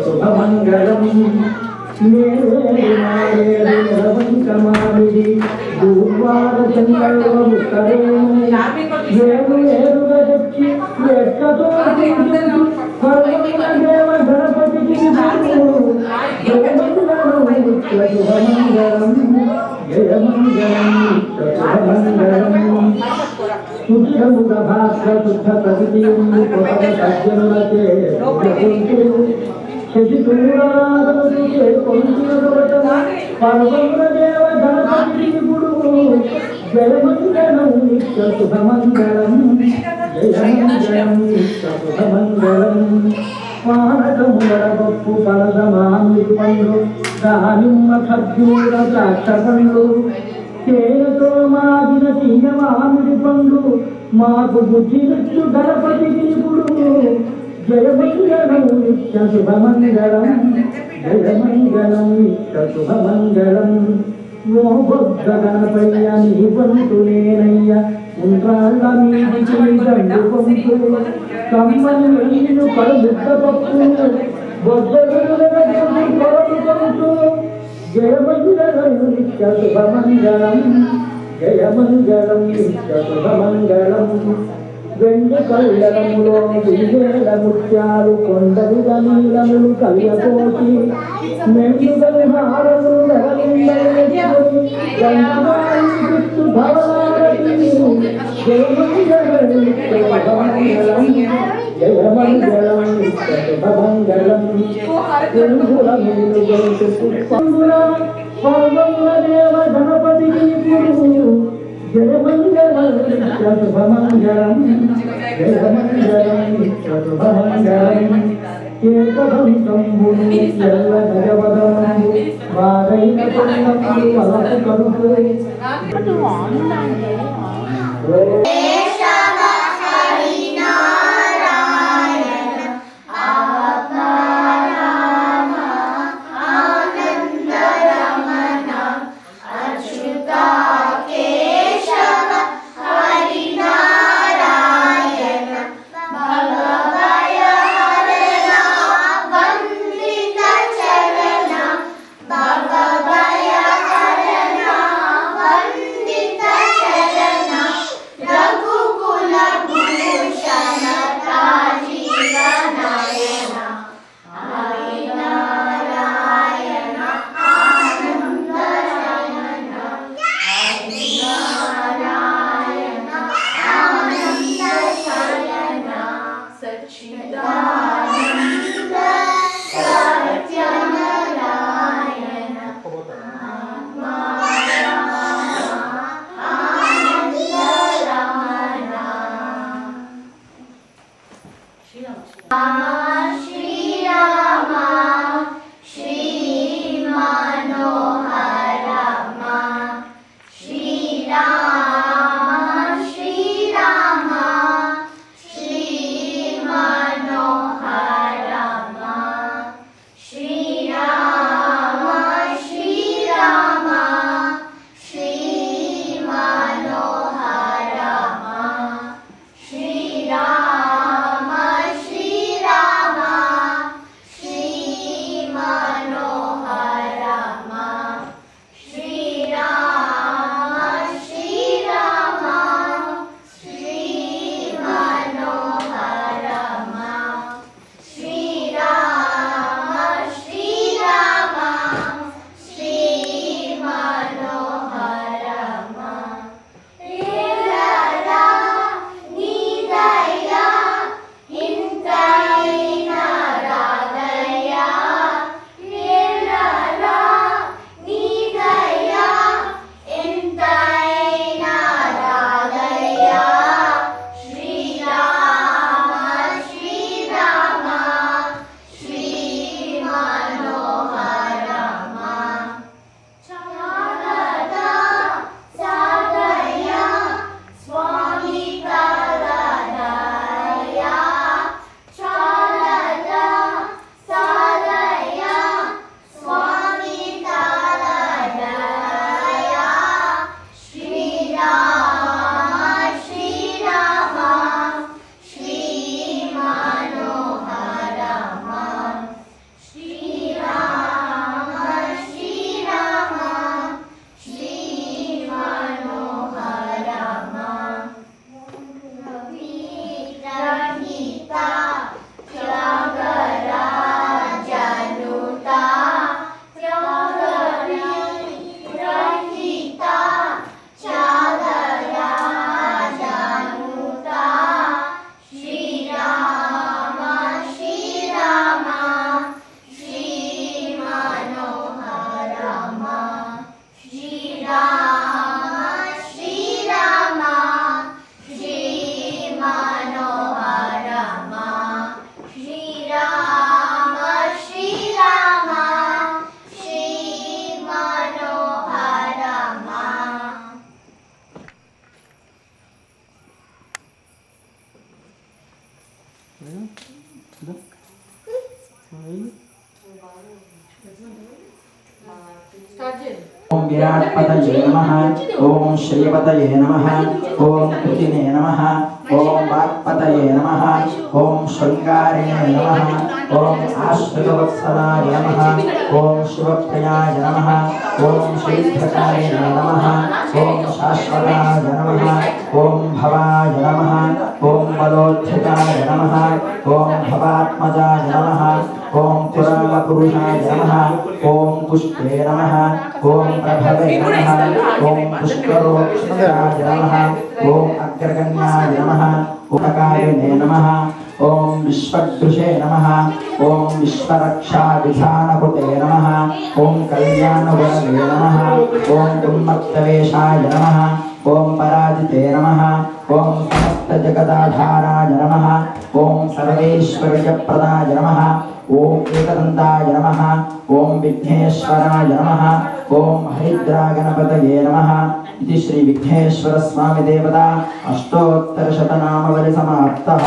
శుభమంగళం. నేరుకమామిది దూర్వాద చంద్రుడు కరేణు ఏడు ఏడుగా తెచ్చి ఎక్కతో దేవ గణపతికి జయమంగళం నిత్య శుభమంగళం, జయమంగళం నిత్య శుభమంగళం. శుద్ధముఖ భాష శుద్ధ ప్రగతి సజ్జనులకే శశిశూరాధనుడికే కొంచెం పర్వముల దేవ గణపతికి గుడు జయమంగళం నిత్య శుభమంగళం. వడపప్పు పనస మామిడి పండు దానిమ్మ ఖర్జూర ద్రాక్ష పండు తేనెతో మాగిన తీయ మామిడి పండు మాకు బుద్ధినిచ్చు గణపతి ఇప్పుడు జయమంగళం నిత్య శుభమంగళం జయమంగళం నిత్య శుభమంగళం ఓ భద్ర గణపయ్య నీ పంతు నేనయ్య ఉండ్రాళ్ళ మీదికి దండు పంపు కమ్మని నీళ్ళు కడుగుడ్డ పప్పు బొద్దలు కొరకు పంపు జయమంగళం నిత్య శుభమంగళం జయమంగళం నిత్య శుభమంగళం వెండి కళ్యాణములో విజేల ముత్యాలు కొండలుగా నీలములు కళ్యపోసి మెండుగలు హారములు నరలిందలు భవనారతి జయమంగళం నిత్య శుభమంగళం జయమంగళం నిత్య శుభమంగళం వెంగుల మిల్లు పుష్పంగుల పర్వముల దేవ గణపతికి జయమంగళం నిత్య శుభమంగళం జయమంగళం నిత్య శుభమంగళం ఏకదంతంబును ఎల్ల గజవదనంబు వారైన కొండంబు వలపు కడుపు ओम विराटपतये नमः। ओम श्रीपतये नमः। ओम कृतिने नमः। ओम वाक्पतये नमः। ओम शृंगारिणे नमः। ओम आश्रितवत्सलाय नमः। ओम शिवप्रियाय नमः। ओम श्रीधकारिणे नमः। ओम शाश्वताय नमः। ओम भवाय नमः। ओम बलोद्धताय नमः। ओम भवात्मजाय नमः। ओम पुराणपुरुषाय नमः। ओम पुष्पे नमः। ओम प्रभवे नमः। ओम पुष्करोक्षाय नमः। ओम अग्रगण्याय नमः। ओम कारिणे नमः। ओम विश्वदृशे नमः। ओम विश्वरक्षाविधानकृते नमः। ओम कल्याणगुणवे नमः। ओम उन्मत्तवेशाय नमः। ओम पराजिते नमः। ओम समस्तजगदाधाराय नमः। ओम सर्वैश्वर्यप्रदाय नमः। ओम एकदन्ताय नमः। ओम विघ्नेश्वराय नमः। ओम हरिद्रागणपतये नमः। इति श्री विघ्नेश्वर स्वामी देवता अष्टोत्तरशतनामवली समाप्तः।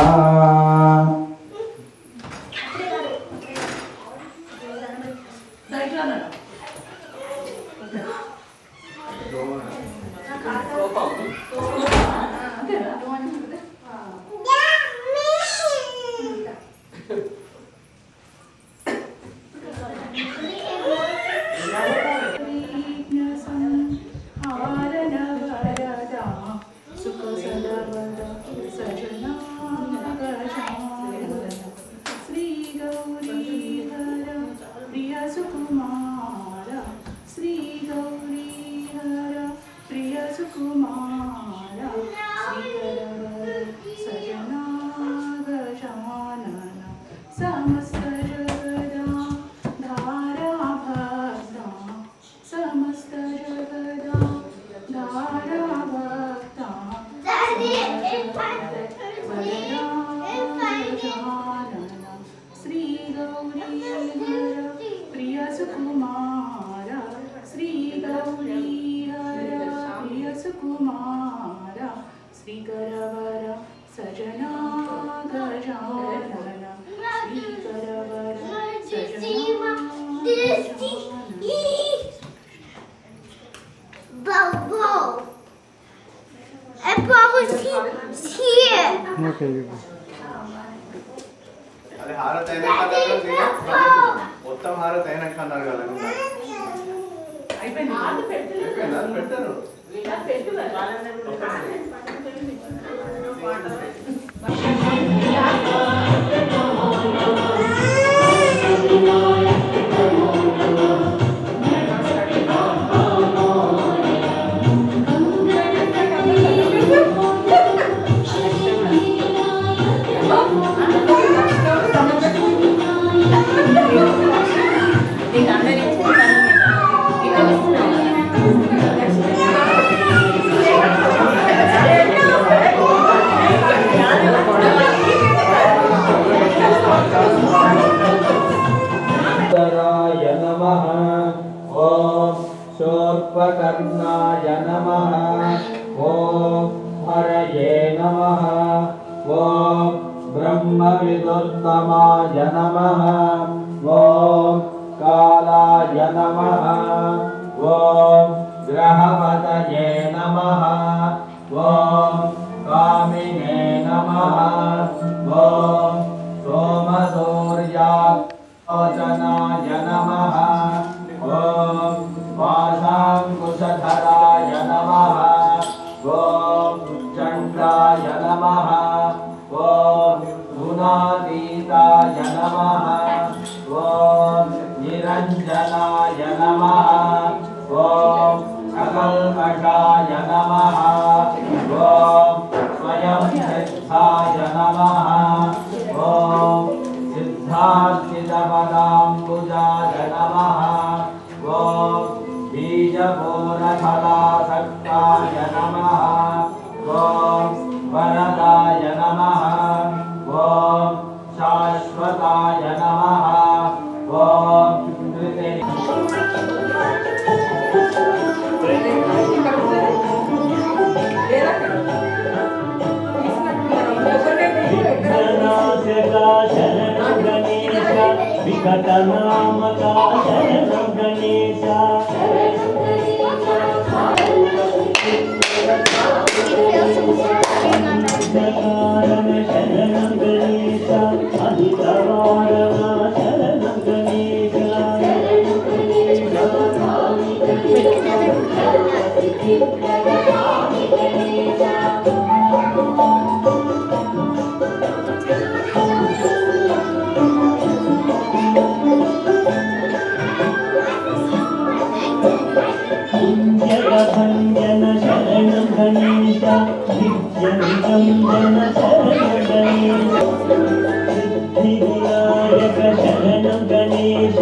అదే హారత మొత్తం హారత అయినాక అన్నారు కదా అయిపోయిందా పెడతారు शूर्पकर्णाय नमः। ओम हरये नमः। ओम ब्रह्मविदुत्तमाय नमः। ओम कालाय नमः। ओम ग्रहपतये नमः। ओम कामिने नमः। ओम सोमसूर्याय नमः। ओम पाशाङ्कुशधराय नमः। ओम चण्डाय नमः। ओम गुणातीताय नमः। ओम निरञ्जनाय नमः। ओम अकल्मषाय नमः। ओम स्वयं सिद्धाय नमः। ओम सिद्धार्थितपदाम्बुजाय नमः। ओम बीजपूर्णफलासक्ताय नमः। ओम वरदाय नमः। ओम शाश्वताय नमः। ओम विघ्ननाशकाय विकटनामका शरणं गणेश कारण शरणं गणेश अधिकवारण शरणं गणेश भंजन शरणं गणेश विद्यंजन शरणं गणेश सिद्धिविनायक शरणं गणेश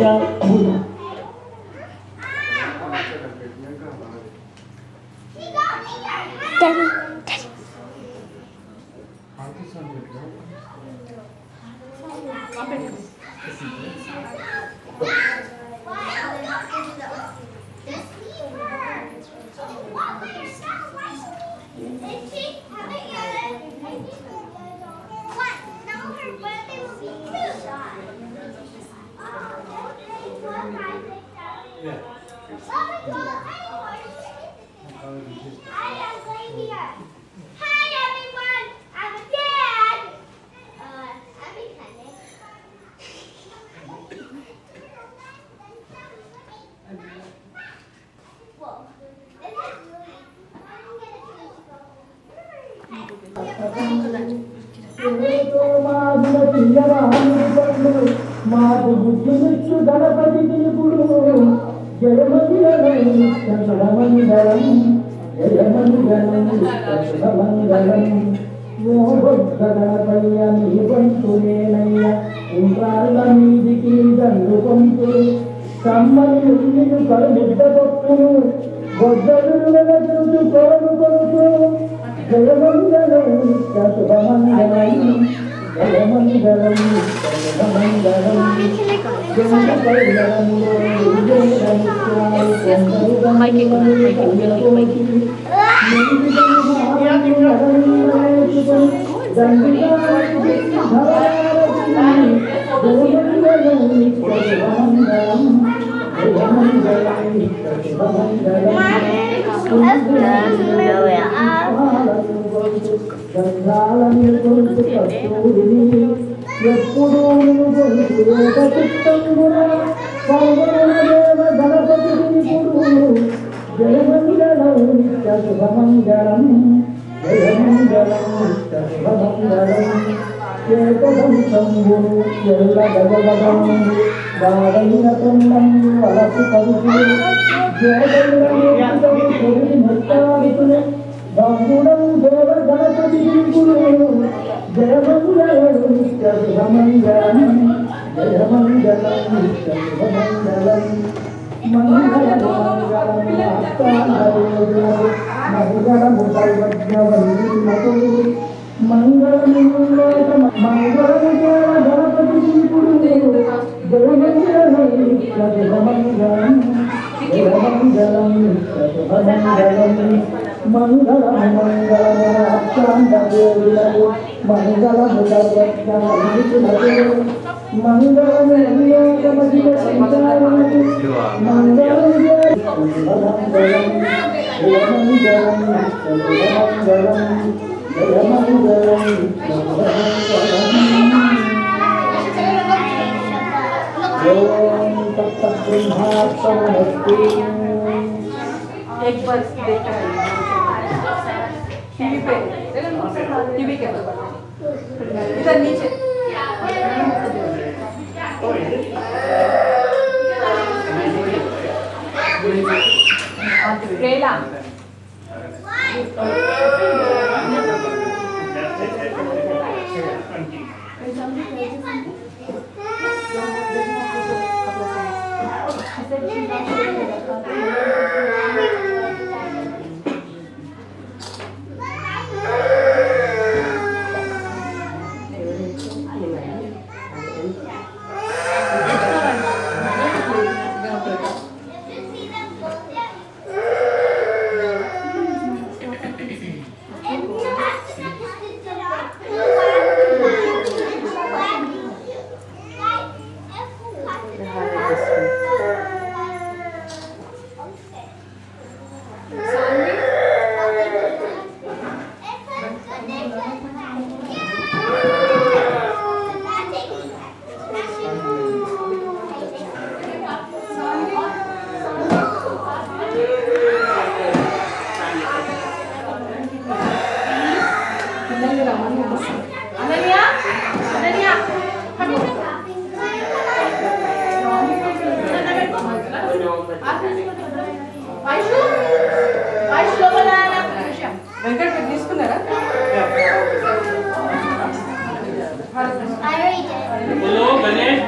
एक बार देखा टीवी के इधर नीचे प्रेला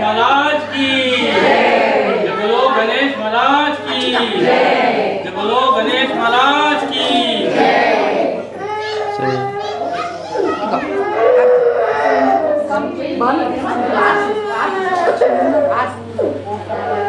महाराज की जय बोलो गणेश महाराज की जय बोलो गणेश महाराज की Bye.